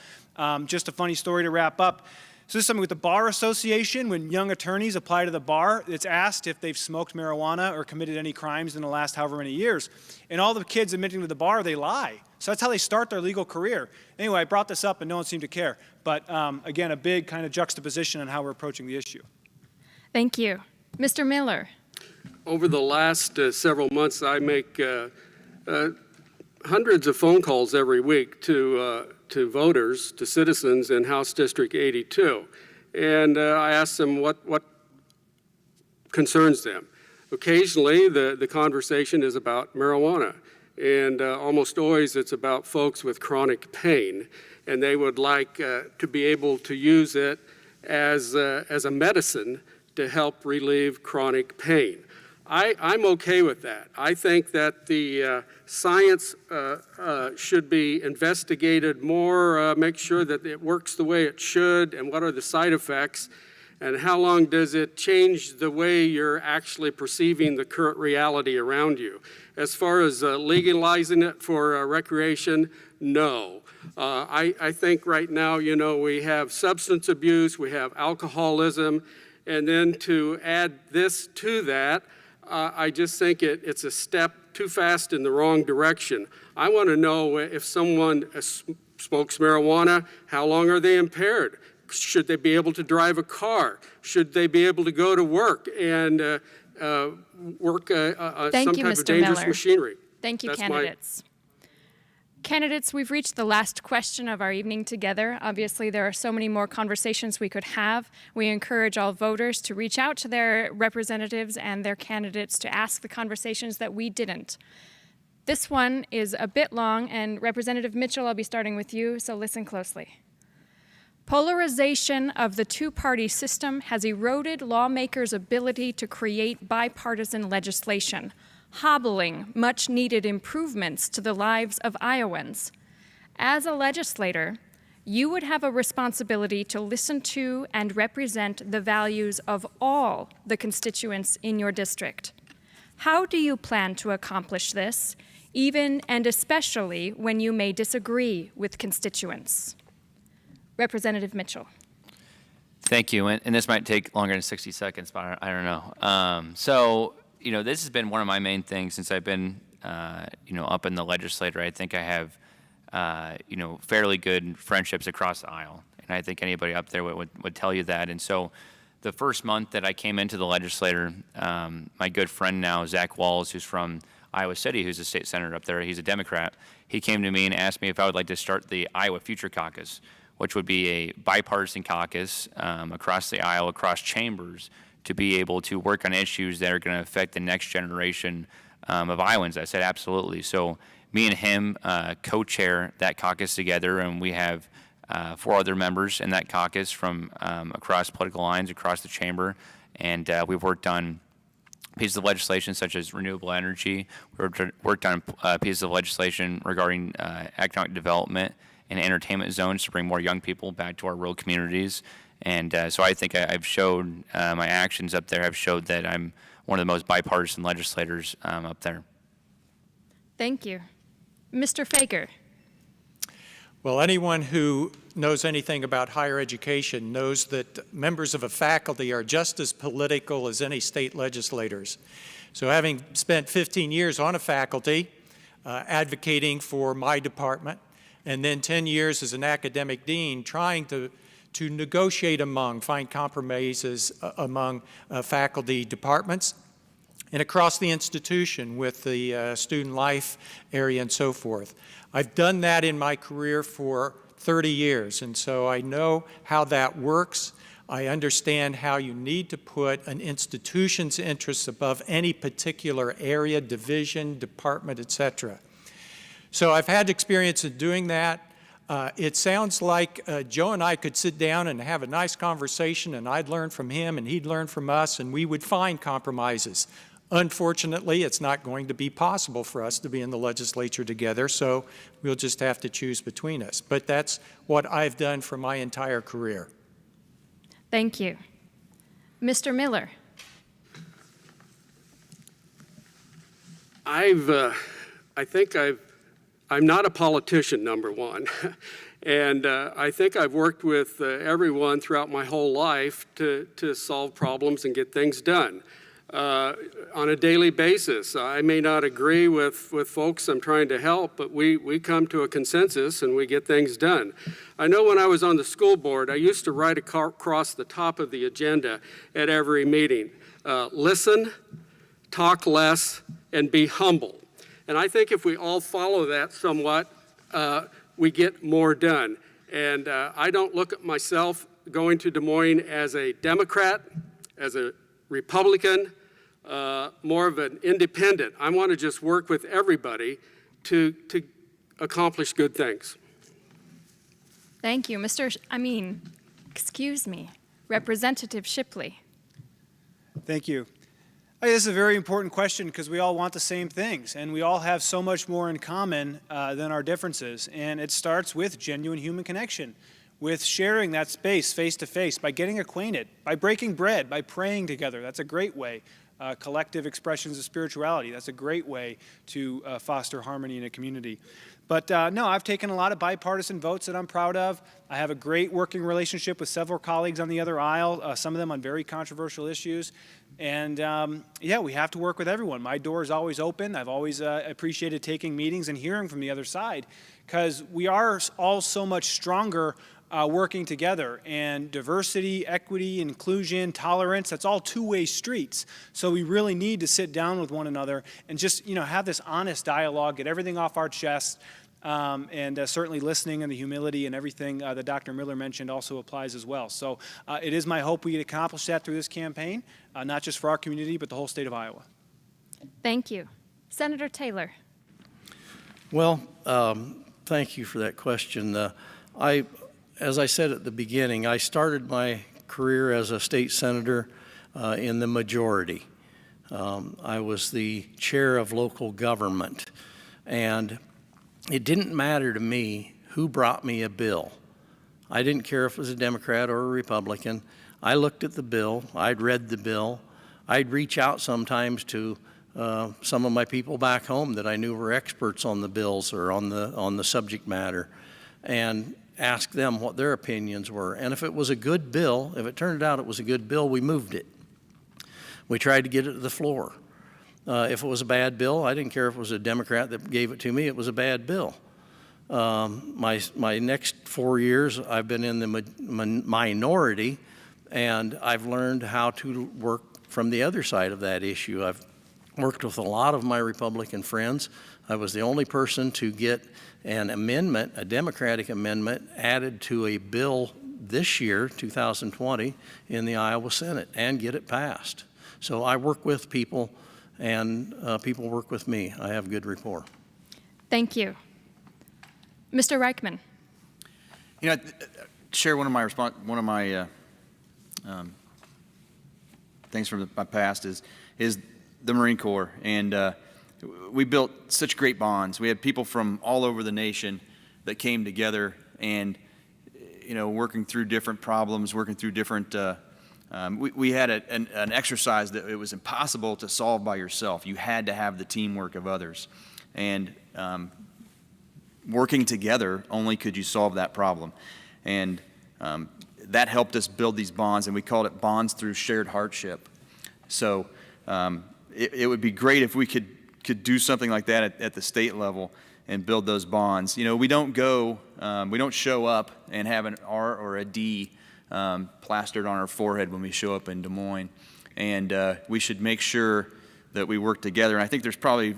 [SPEAKER 2] Just a funny story to wrap up. So this is something with the Bar Association. When young attorneys apply to the bar, it's asked if they've smoked marijuana or committed any crimes in the last however many years. And all the kids admitting to the bar, they lie. So that's how they start their legal career. Anyway, I brought this up and no one seemed to care. But again, a big kind of juxtaposition on how we're approaching the issue.
[SPEAKER 1] Thank you. Mr. Miller.
[SPEAKER 8] Over the last several months, I make hundreds of phone calls every week to voters, to citizens in House District 82. And I ask them what concerns them. Occasionally, the conversation is about marijuana. And almost always it's about folks with chronic pain. And they would like to be able to use it as a medicine to help relieve chronic pain. I'm okay with that. I think that the science should be investigated more, make sure that it works the way it should, and what are the side effects, and how long does it change the way you're actually perceiving the current reality around you. As far as legalizing it for recreation, no. I think right now, you know, we have substance abuse, we have alcoholism, and then to add this to that, I just think it's a step too fast in the wrong direction. I want to know if someone smokes marijuana, how long are they impaired? Should they be able to drive a car? Should they be able to go to work and work some type of dangerous machinery?
[SPEAKER 1] Thank you,
[SPEAKER 8] That's
[SPEAKER 1] candidates. Candidates, we've reached the last question of our evening together. Obviously, there are so many more conversations we could have. We encourage all voters to reach out to their representatives and their candidates to ask the conversations that we didn't. This one is a bit long, and Representative Mitchell, I'll be starting with you, so listen closely. Polarization of the two-party system has eroded lawmakers' ability to create bipartisan legislation, hobbling much-needed improvements to the lives of Iowans. As a legislator, you would have a responsibility to listen to and represent the values of all the constituents in your district. How do you plan to accomplish this, even and especially when you may disagree with constituents? Representative Mitchell.
[SPEAKER 4] Thank you, and this might take longer than 60 seconds, but I don't know. So, you know, this has been one of my main things since I've been, you know, up in the legislature. I think I have, you know, fairly good friendships across the aisle, and I think anybody up there would tell you that. And so, the first month that I came into the legislature, my good friend now, Zach Walls, who's from Iowa City, who's a state senator up there, he's a Democrat. He came to me and asked me if I would like to start the Iowa Future Caucus, which would be a bipartisan caucus across the aisle, across chambers, to be able to work on issues that are going to affect the next generation of Iowans. I said, absolutely. So me and him co-chair that caucus together, and we have 4 other members in that caucus from across political lines, across the chamber, and we've worked on pieces of legislation such as renewable energy. We worked on pieces of legislation regarding economic development and entertainment zones to bring more young people back to our rural communities. And so I think I've showed, my actions up there have showed that I'm one of the most bipartisan legislators up there.
[SPEAKER 1] Thank you. Mr. Fager.
[SPEAKER 6] Well, anyone who knows anything about higher education knows that members of a faculty are just as political as any state legislators. So having spent 15 years on a faculty advocating for my department, and then 10 years as an academic dean trying to negotiate find compromises among faculty departments and across the institution with the student life area and so forth. I've done that in my career for 30 years, and so I know how that works. I understand how you need to put an institution's interests above any particular area, division, department, etc. So I've had experience in doing that. It sounds like Joe and I could sit down and have a nice conversation, and I'd learn from him and he'd learn from us, and we would find compromises. Unfortunately, it's not going to be possible for us to be in the legislature together, so we'll just have to choose between us. But that's what I've done for my entire career.
[SPEAKER 1] Thank you. Mr. Miller.
[SPEAKER 8] I'm not a politician, number one. And I think I've worked with everyone throughout my whole life to solve problems and get things done on a daily basis. I may not agree with folks I'm trying to help, but we come to a consensus and we get things done. I know when I was on the school board, I used to write across the top of the agenda at every meeting, listen, talk less, and be humble. And I think if we all follow that somewhat, we get more done. And I don't look at myself going to Des Moines as a Democrat, as a Republican, more of an independent. I want to just work with everybody to accomplish good things.
[SPEAKER 1] Thank you. Excuse me, Representative Shipley.
[SPEAKER 2] Thank you. Hey, this is a very important question because we all want the same things, and we all have so much more in common than our differences. And it starts with genuine human connection, with sharing that space face to face, by getting acquainted, by breaking bread, by praying together. That's a great way. Collective expressions of spirituality. That's a great way to foster harmony in a community. But no, I've taken a lot of bipartisan votes that I'm proud of. I have a great working relationship with several colleagues on the other aisle, some of them on very controversial issues. And yeah, we have to work with everyone. My door is always open. I've always appreciated taking meetings and hearing from the other side, because we are all so much stronger working together. And diversity, equity, inclusion, tolerance, that's all two-way streets. So we really need to sit down with one another and just, have this honest dialogue, get everything off our chest. And certainly listening and the humility and everything that Dr. Miller mentioned also applies as well. So it is my hope we can accomplish that through this campaign, not just for our community, but the whole state of Iowa.
[SPEAKER 1] Thank you. Senator Taylor.
[SPEAKER 3] Well, thank you for that question. As I said at the beginning, I started my career as a state senator in the majority. I was the chair of local government, and it didn't matter to me who brought me a bill. I didn't care if it was a Democrat or a Republican. I looked at the bill, I'd read the bill, I'd reach out sometimes to some of my people back home that I knew were experts on the bills or on the subject matter, and ask them what their opinions were. And if it was a good bill, if it turned out it was a good bill, we moved it. We tried to get it to the floor. If it was a bad bill, I didn't care if it was a Democrat that gave it to me, it was a bad bill. My next 4 years, I've been in the minority, and I've learned how to work from the other side of that issue. I've worked with a lot of my Republican friends. I was the only person to get an amendment, a Democratic amendment, added to a bill this year, 2020, in the Iowa Senate and get it passed. So I work with people, and people work with me. I have good rapport.
[SPEAKER 1] Thank you. Mr. Reichman.
[SPEAKER 5] Share one of my things from my past is the Marine Corps, and we built such great bonds. We had people from all over the nation that came together, and working through different problems, working through different. We had an exercise that it was impossible to solve by yourself. You had to have the teamwork of others, and working together only could you solve that problem. And that helped us build these bonds, and we called it bonds through shared hardship. So it would be great if we could do something like that at the state level and build those bonds. We don't show up and have an R or a D plastered on our forehead when we show up in Des Moines. And we should make sure that we work together. And I think there's probably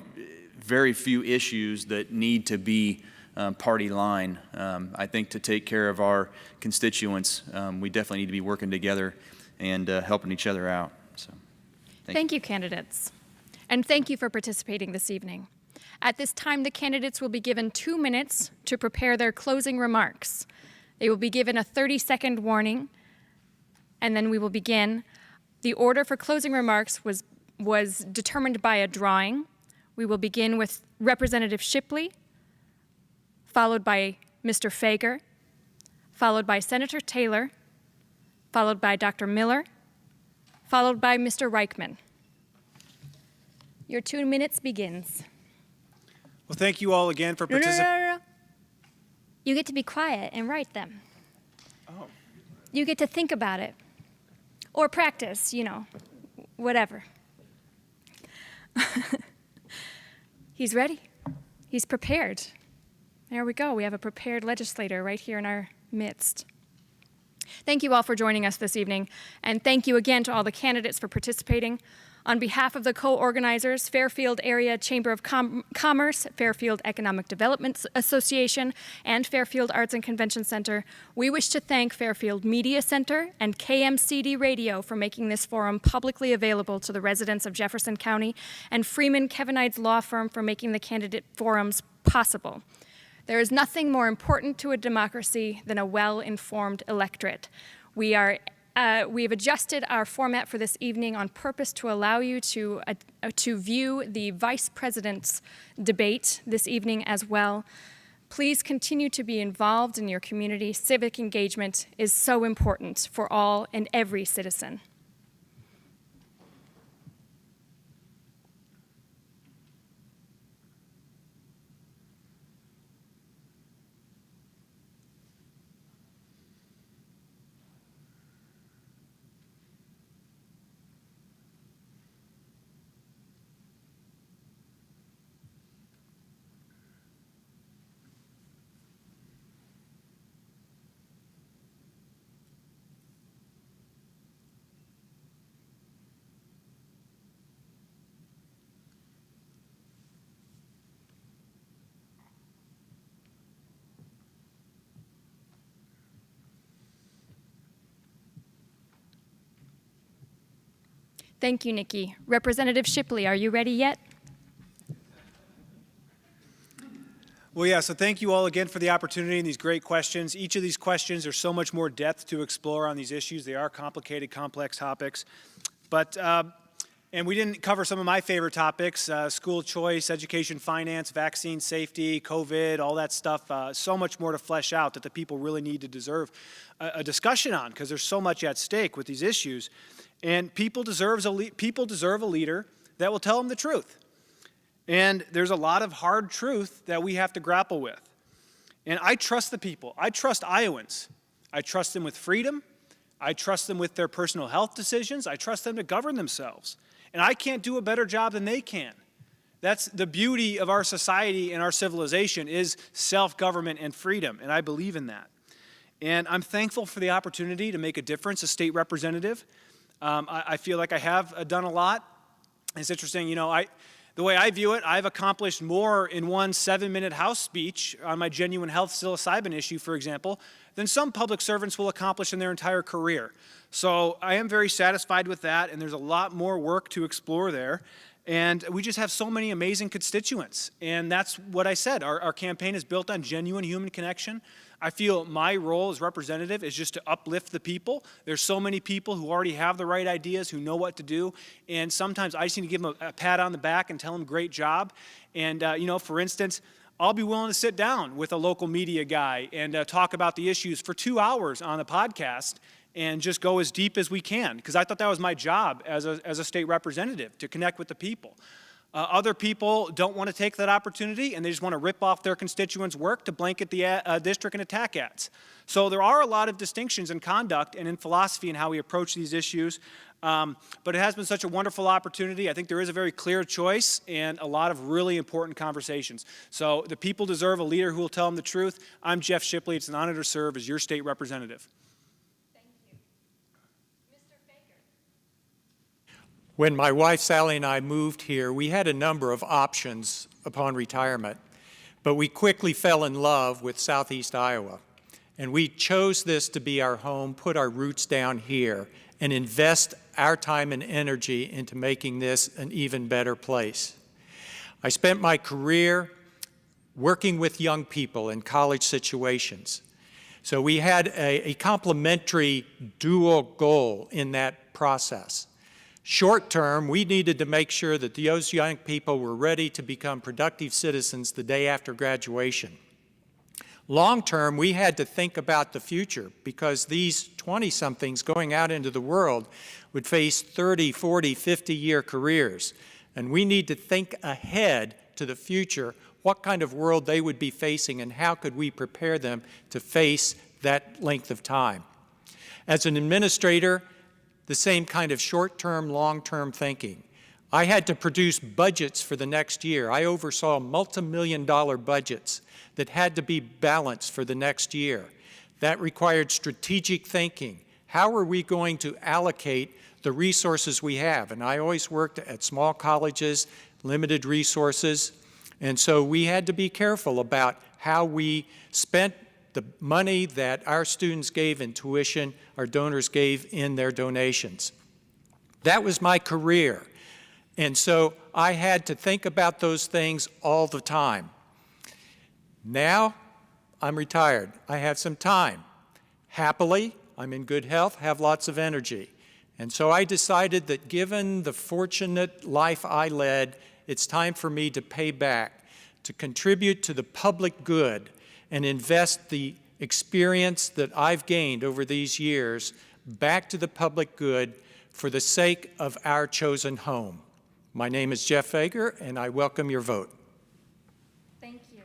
[SPEAKER 5] very few issues that need to be party line. I think to take care of our constituents, we definitely need to be working together and helping each other out. So,
[SPEAKER 1] thank you, candidates. And thank you for participating this evening. At this time, the candidates will be given 2 minutes to prepare their closing remarks. They will be given a 30-second warning, and then we will begin. The order for closing remarks was determined by a drawing. We will begin with Representative Shipley, followed by Mr. Fager, followed by Senator Taylor, followed by Dr. Miller, followed by Mr. Reichman. Your 2 minutes begins.
[SPEAKER 2] Well, thank you all again for participating.
[SPEAKER 1] No. You get to be quiet and write them.
[SPEAKER 2] Oh.
[SPEAKER 1] You get to think about it. Or practice, whatever. He's ready. He's prepared. There we go. We have a prepared legislator right here in our midst. Thank you all for joining us this evening, and thank you again to all the candidates for participating. On behalf of the co-organizers, Fairfield Area Chamber of Commerce, Fairfield Economic Development Association, and Fairfield Arts and Convention Center, we wish to thank Fairfield Media Center and KMCD Radio for making this forum publicly available to the residents of Jefferson County, and Freeman Kevinides Law Firm for making the candidate forums possible. There is nothing more important to a democracy than a well-informed electorate. We are we've adjusted our format for this evening on purpose to allow you to view the Vice President's debate this evening as well. Please continue to be involved in your community. Civic engagement is so important for all and every citizen. Thank you, Nikki. Representative Shipley, are you ready yet?
[SPEAKER 2] Well, yeah, so thank you all again for the opportunity and these great questions. Each of these questions, there's so much more depth to explore on these issues. They are complicated, complex topics. But, and we didn't cover some of my favorite topics, school choice, education finance, vaccine safety, COVID, all that stuff. So much more to flesh out that the people really need to deserve a discussion on, because there's so much at stake with these issues. And people deserve a leader that will tell them the truth. And there's a lot of hard truth that we have to grapple with. And I trust the people. I trust Iowans. I trust them with freedom. I trust them with their personal health decisions. I trust them to govern themselves. And I can't do a better job than they can. That's the beauty of our society and our civilization, is self-government and freedom. And I believe in that. And I'm thankful for the opportunity to make a difference as state representative. I feel like I have done a lot. It's interesting, you know, the way I view it, I've accomplished more in one 7-minute House speech on my genuine health psilocybin issue, for example, than some public servants will accomplish in their entire career. So I am very satisfied with that, and there's a lot more work to explore there. And we just have so many amazing constituents. And that's what I said. Our campaign is built on genuine human connection. I feel my role as representative is just to uplift the people. There's so many people who already have the right ideas, who know what to do. And sometimes I just need to give them a pat on the back and tell them great job. And, you know, for instance, I'll be willing to sit down with a local media guy and talk about the issues for 2 hours on the podcast and just go as deep as we can, because I thought that was my job as a state representative, to connect with the people. Other people don't want to take that opportunity, and they just want to rip off their constituents' work to blanket the district and attack ads. So there are a lot of distinctions in conduct and in philosophy in how we approach these issues, but it has been such a wonderful opportunity. I think there is a very clear choice and a lot of really important conversations. So the people deserve a leader who will tell them the truth. I'm Jeff Shipley. It's an honor to serve as your state representative.
[SPEAKER 6] When my wife Sally and I moved here, we had a number of options upon retirement, but we quickly fell in love with Southeast Iowa. And we chose this to be our home, put our roots down here, and invest our time and energy into making this an even better place. I spent my career working with young people in college situations. So we had a complementary dual goal in that process. Short term, we needed to make sure that those young people were ready to become productive citizens the day after graduation. Long term, we had to think about the future, because these 20-somethings going out into the world would face 30, 40, 50-year careers. And we need to think ahead to the future, what kind of world they would be facing and how could we prepare them to face that length of time. As an administrator, the same kind of short-term, long-term thinking. I had to produce budgets for the next year. I oversaw multi-million-dollar budgets that had to be balanced for the next year. That required strategic thinking. How are we going to allocate the resources we have? And I always worked at small colleges, limited resources, and so we had to be careful about how we spent the money that our students gave in tuition, our donors gave in their donations. That was my career. And so I had to think about those things all the time. Now I'm retired. I have some time. Happily, I'm in good health, have lots of energy. And so I decided that given the fortunate life I led, it's time for me to pay back, to contribute to the public good and invest the experience that I've gained over these years back to the public good for the sake of our chosen home. My name is Jeff Fager, and I welcome your vote.
[SPEAKER 1] Thank you.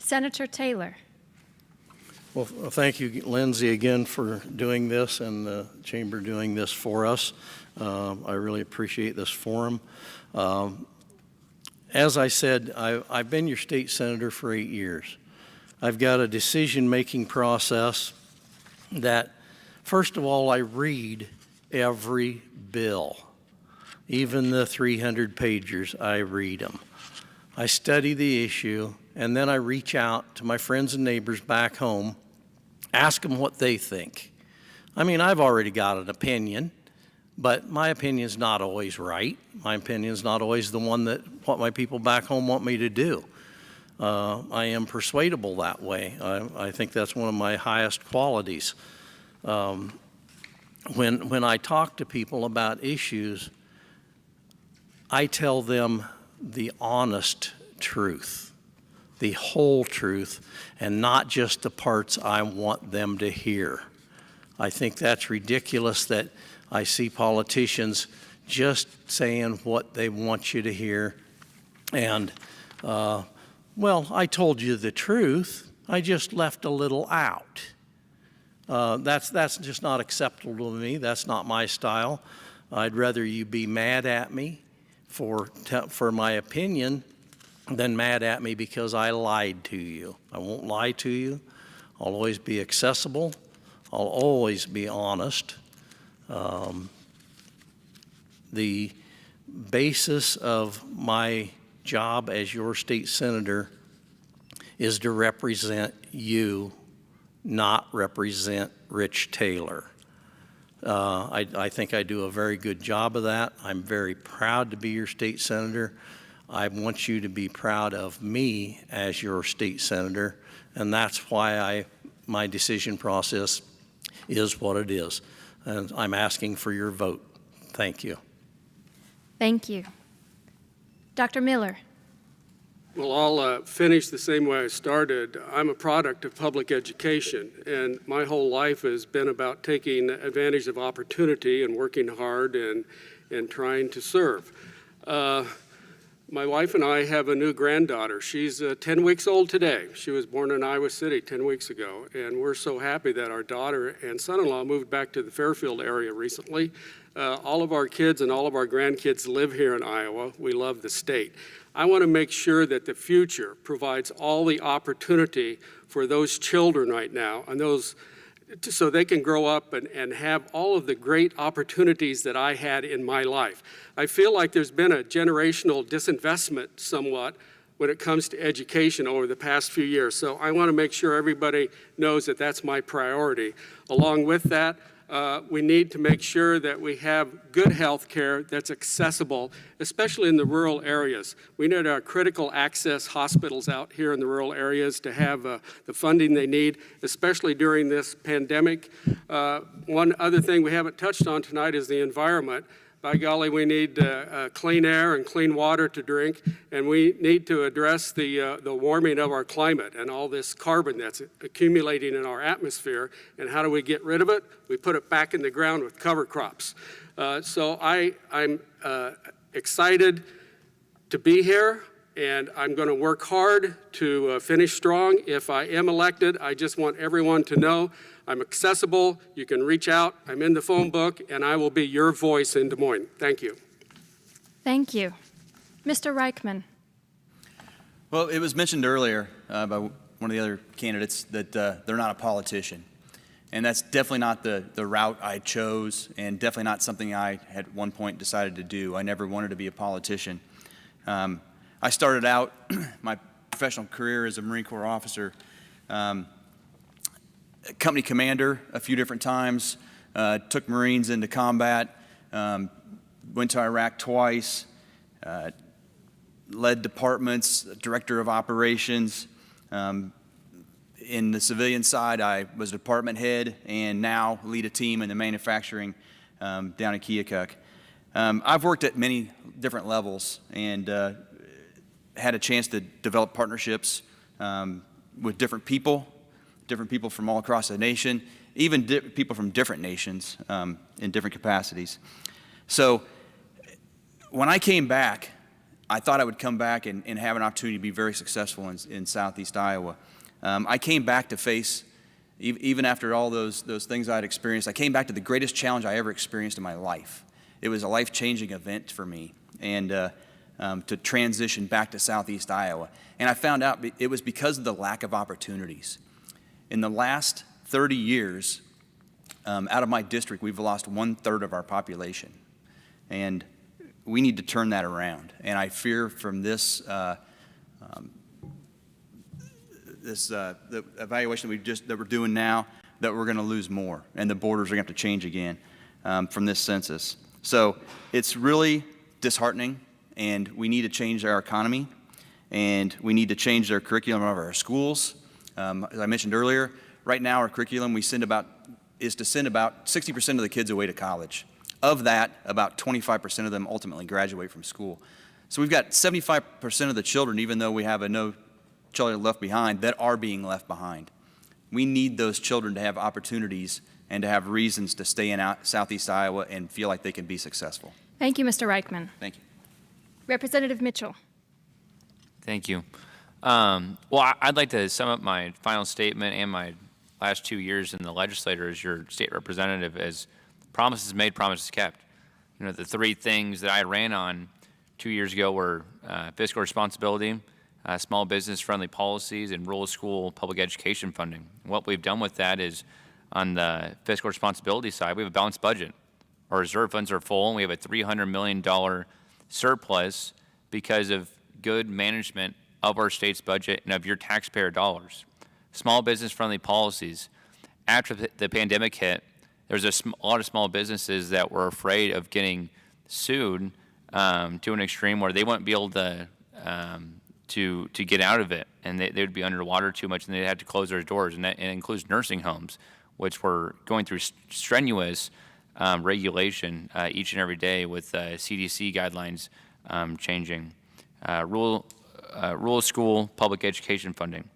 [SPEAKER 1] Senator Taylor.
[SPEAKER 3] Well, thank you, Lindsay, again for doing this and the chamber doing this for us. I really appreciate this forum. As I said, I've been your state senator for 8 years. I've got a decision-making process that, first of all, I read every bill. Even the 300 pagers, I read them. I study the issue, and then I reach out to my friends and neighbors back home, ask them what they think. I mean, I've already got an opinion, but my opinion's not always right. My opinion's not always the one that what my people back home want me to do. I am persuadable that way. I think that's one of my highest qualities. When I talk to people about issues, I tell them the honest truth, the whole truth, and not just the parts I want them to hear. I think that's ridiculous that I see politicians just saying what they want you to hear. And, well, I told you the truth. I just left a little out. That's just not acceptable to me. That's not my style. I'd rather you be mad at me for my opinion than mad at me because I lied to you. I won't lie to you. I'll always be accessible. I'll always be honest. The basis of my job as your state senator is to represent you, not represent Rich Taylor. I think I do a very good job of that. I'm very proud to be your state senator. I want you to be proud of me as your state senator, and that's why my decision process is what it is. And I'm asking for your vote. Thank you.
[SPEAKER 1] Thank you. Dr. Miller.
[SPEAKER 8] Well, I'll finish the same way I started. I'm a product of public education, and my whole life has been about taking advantage of opportunity and working hard and trying to serve. My wife and I have a new granddaughter. She's 10 weeks old today. She was born in Iowa City 10 weeks ago, and we're so happy that our daughter and son-in-law moved back to the Fairfield area recently. All of our kids and all of our grandkids live here in Iowa. We love the state. I want to make sure that the future provides all the opportunity for those children right now and those so they can grow up and have all of the great opportunities that I had in my life. I feel like there's been a generational disinvestment somewhat when it comes to education over the past few years. So I want to make sure everybody knows that that's my priority. Along with that, we need to make sure that we have good health care that's accessible, especially in the rural areas. We need our critical access hospitals out here in the rural areas to have the funding they need, especially during this pandemic. One other thing we haven't touched on tonight is the environment. By golly, we need clean air and clean water to drink, and we need to address the warming of our climate and all this carbon that's accumulating in our atmosphere. And how do we get rid of it? We put it back in the ground with cover crops. So I'm excited to be here, and I'm going to work hard to finish strong. If I am elected, I just want everyone to know I'm accessible, you can reach out, I'm in the phone book, and I will be your voice in Des Moines. Thank you.
[SPEAKER 1] Thank you. Mr. Reichman.
[SPEAKER 5] Well, it was mentioned earlier by one of the other candidates that they're not a politician. And that's definitely not the route I chose, and definitely not something I at one point decided to do. I never wanted to be a politician. I started out my professional career as a Marine Corps officer, company commander a few different times, took Marines into combat, went to Iraq twice, led departments, director of operations. In the civilian side, I was department head and now lead a team in the manufacturing down in Keokuk. I've worked at many different levels and had a chance to develop partnerships with different people from all across the nation, even people from different nations in different capacities. So when I came back, I thought I would come back and have an opportunity to be very successful in Southeast Iowa. I came back to face, even after all those things I had experienced, I came back to the greatest challenge I ever experienced in my life. It was a life-changing event for me, and to transition back to Southeast Iowa. And I found out it was because of the lack of opportunities. In the last 30 years, out of my district, we've lost 1/3 of our population. And we need to turn that around. And I fear from this the evaluation that we're doing now, that we're going to lose more, and the borders are going to have to change again from this census. So it's really disheartening, and we need to change our economy, and we need to change our curriculum of our schools. As I mentioned earlier, right now our curriculum is to send about 60% of the kids away to college. Of that, about 25% of them ultimately graduate from school. So we've got 75% of the children, even though we have a no children left behind, that are being left behind. We need those children to have opportunities and to have reasons to stay in Southeast Iowa and feel like they can be successful.
[SPEAKER 1] Thank you, Mr. Reichman.
[SPEAKER 5] Thank you.
[SPEAKER 1] Representative Mitchell.
[SPEAKER 4] Thank you. Well, I'd like to sum up my final statement and my last 2 years in the legislature as your state representative as promises made, promises kept. You know, the three things that I ran on 2 years ago were fiscal responsibility, small business friendly policies, and rural school public education funding. What we've done with that is on the fiscal responsibility side, we have a balanced budget. Our reserve funds are full, and we have a $300 million surplus because of good management of our state's budget and of your taxpayer dollars. Small business friendly policies. After the pandemic hit, there was a lot of small businesses that were afraid of getting sued to an extreme where they wouldn't be able to get out of it, and they would be underwater too much, and they'd have to close their doors. And that includes nursing homes, which were going through strenuous regulation each and every day with CDC guidelines changing. Rural school public education funding.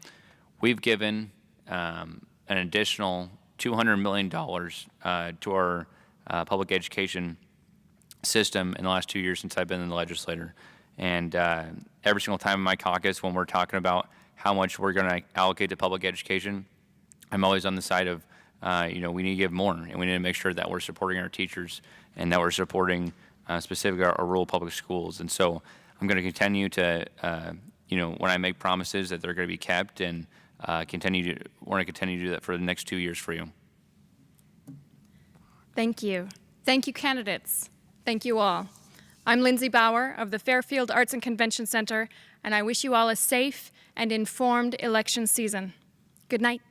[SPEAKER 4] We've given an additional $200 million to our public education system in the last 2 years since I've been in the legislature. And every single time in my caucus, when we're talking about how much we're going to allocate to public education, I'm always on the side of, we need to give more, and we need to make sure that we're supporting our teachers and that we're supporting specifically our rural public schools. And so I'm going to continue to, when I make promises that they're going to be kept, and want to continue to do that for the next 2 years for you.
[SPEAKER 1] Thank you. Thank you, candidates. Thank you all. I'm Lindsay Bauer of the Fairfield Arts and Convention Center, and I wish you all a safe and informed election season. Good night.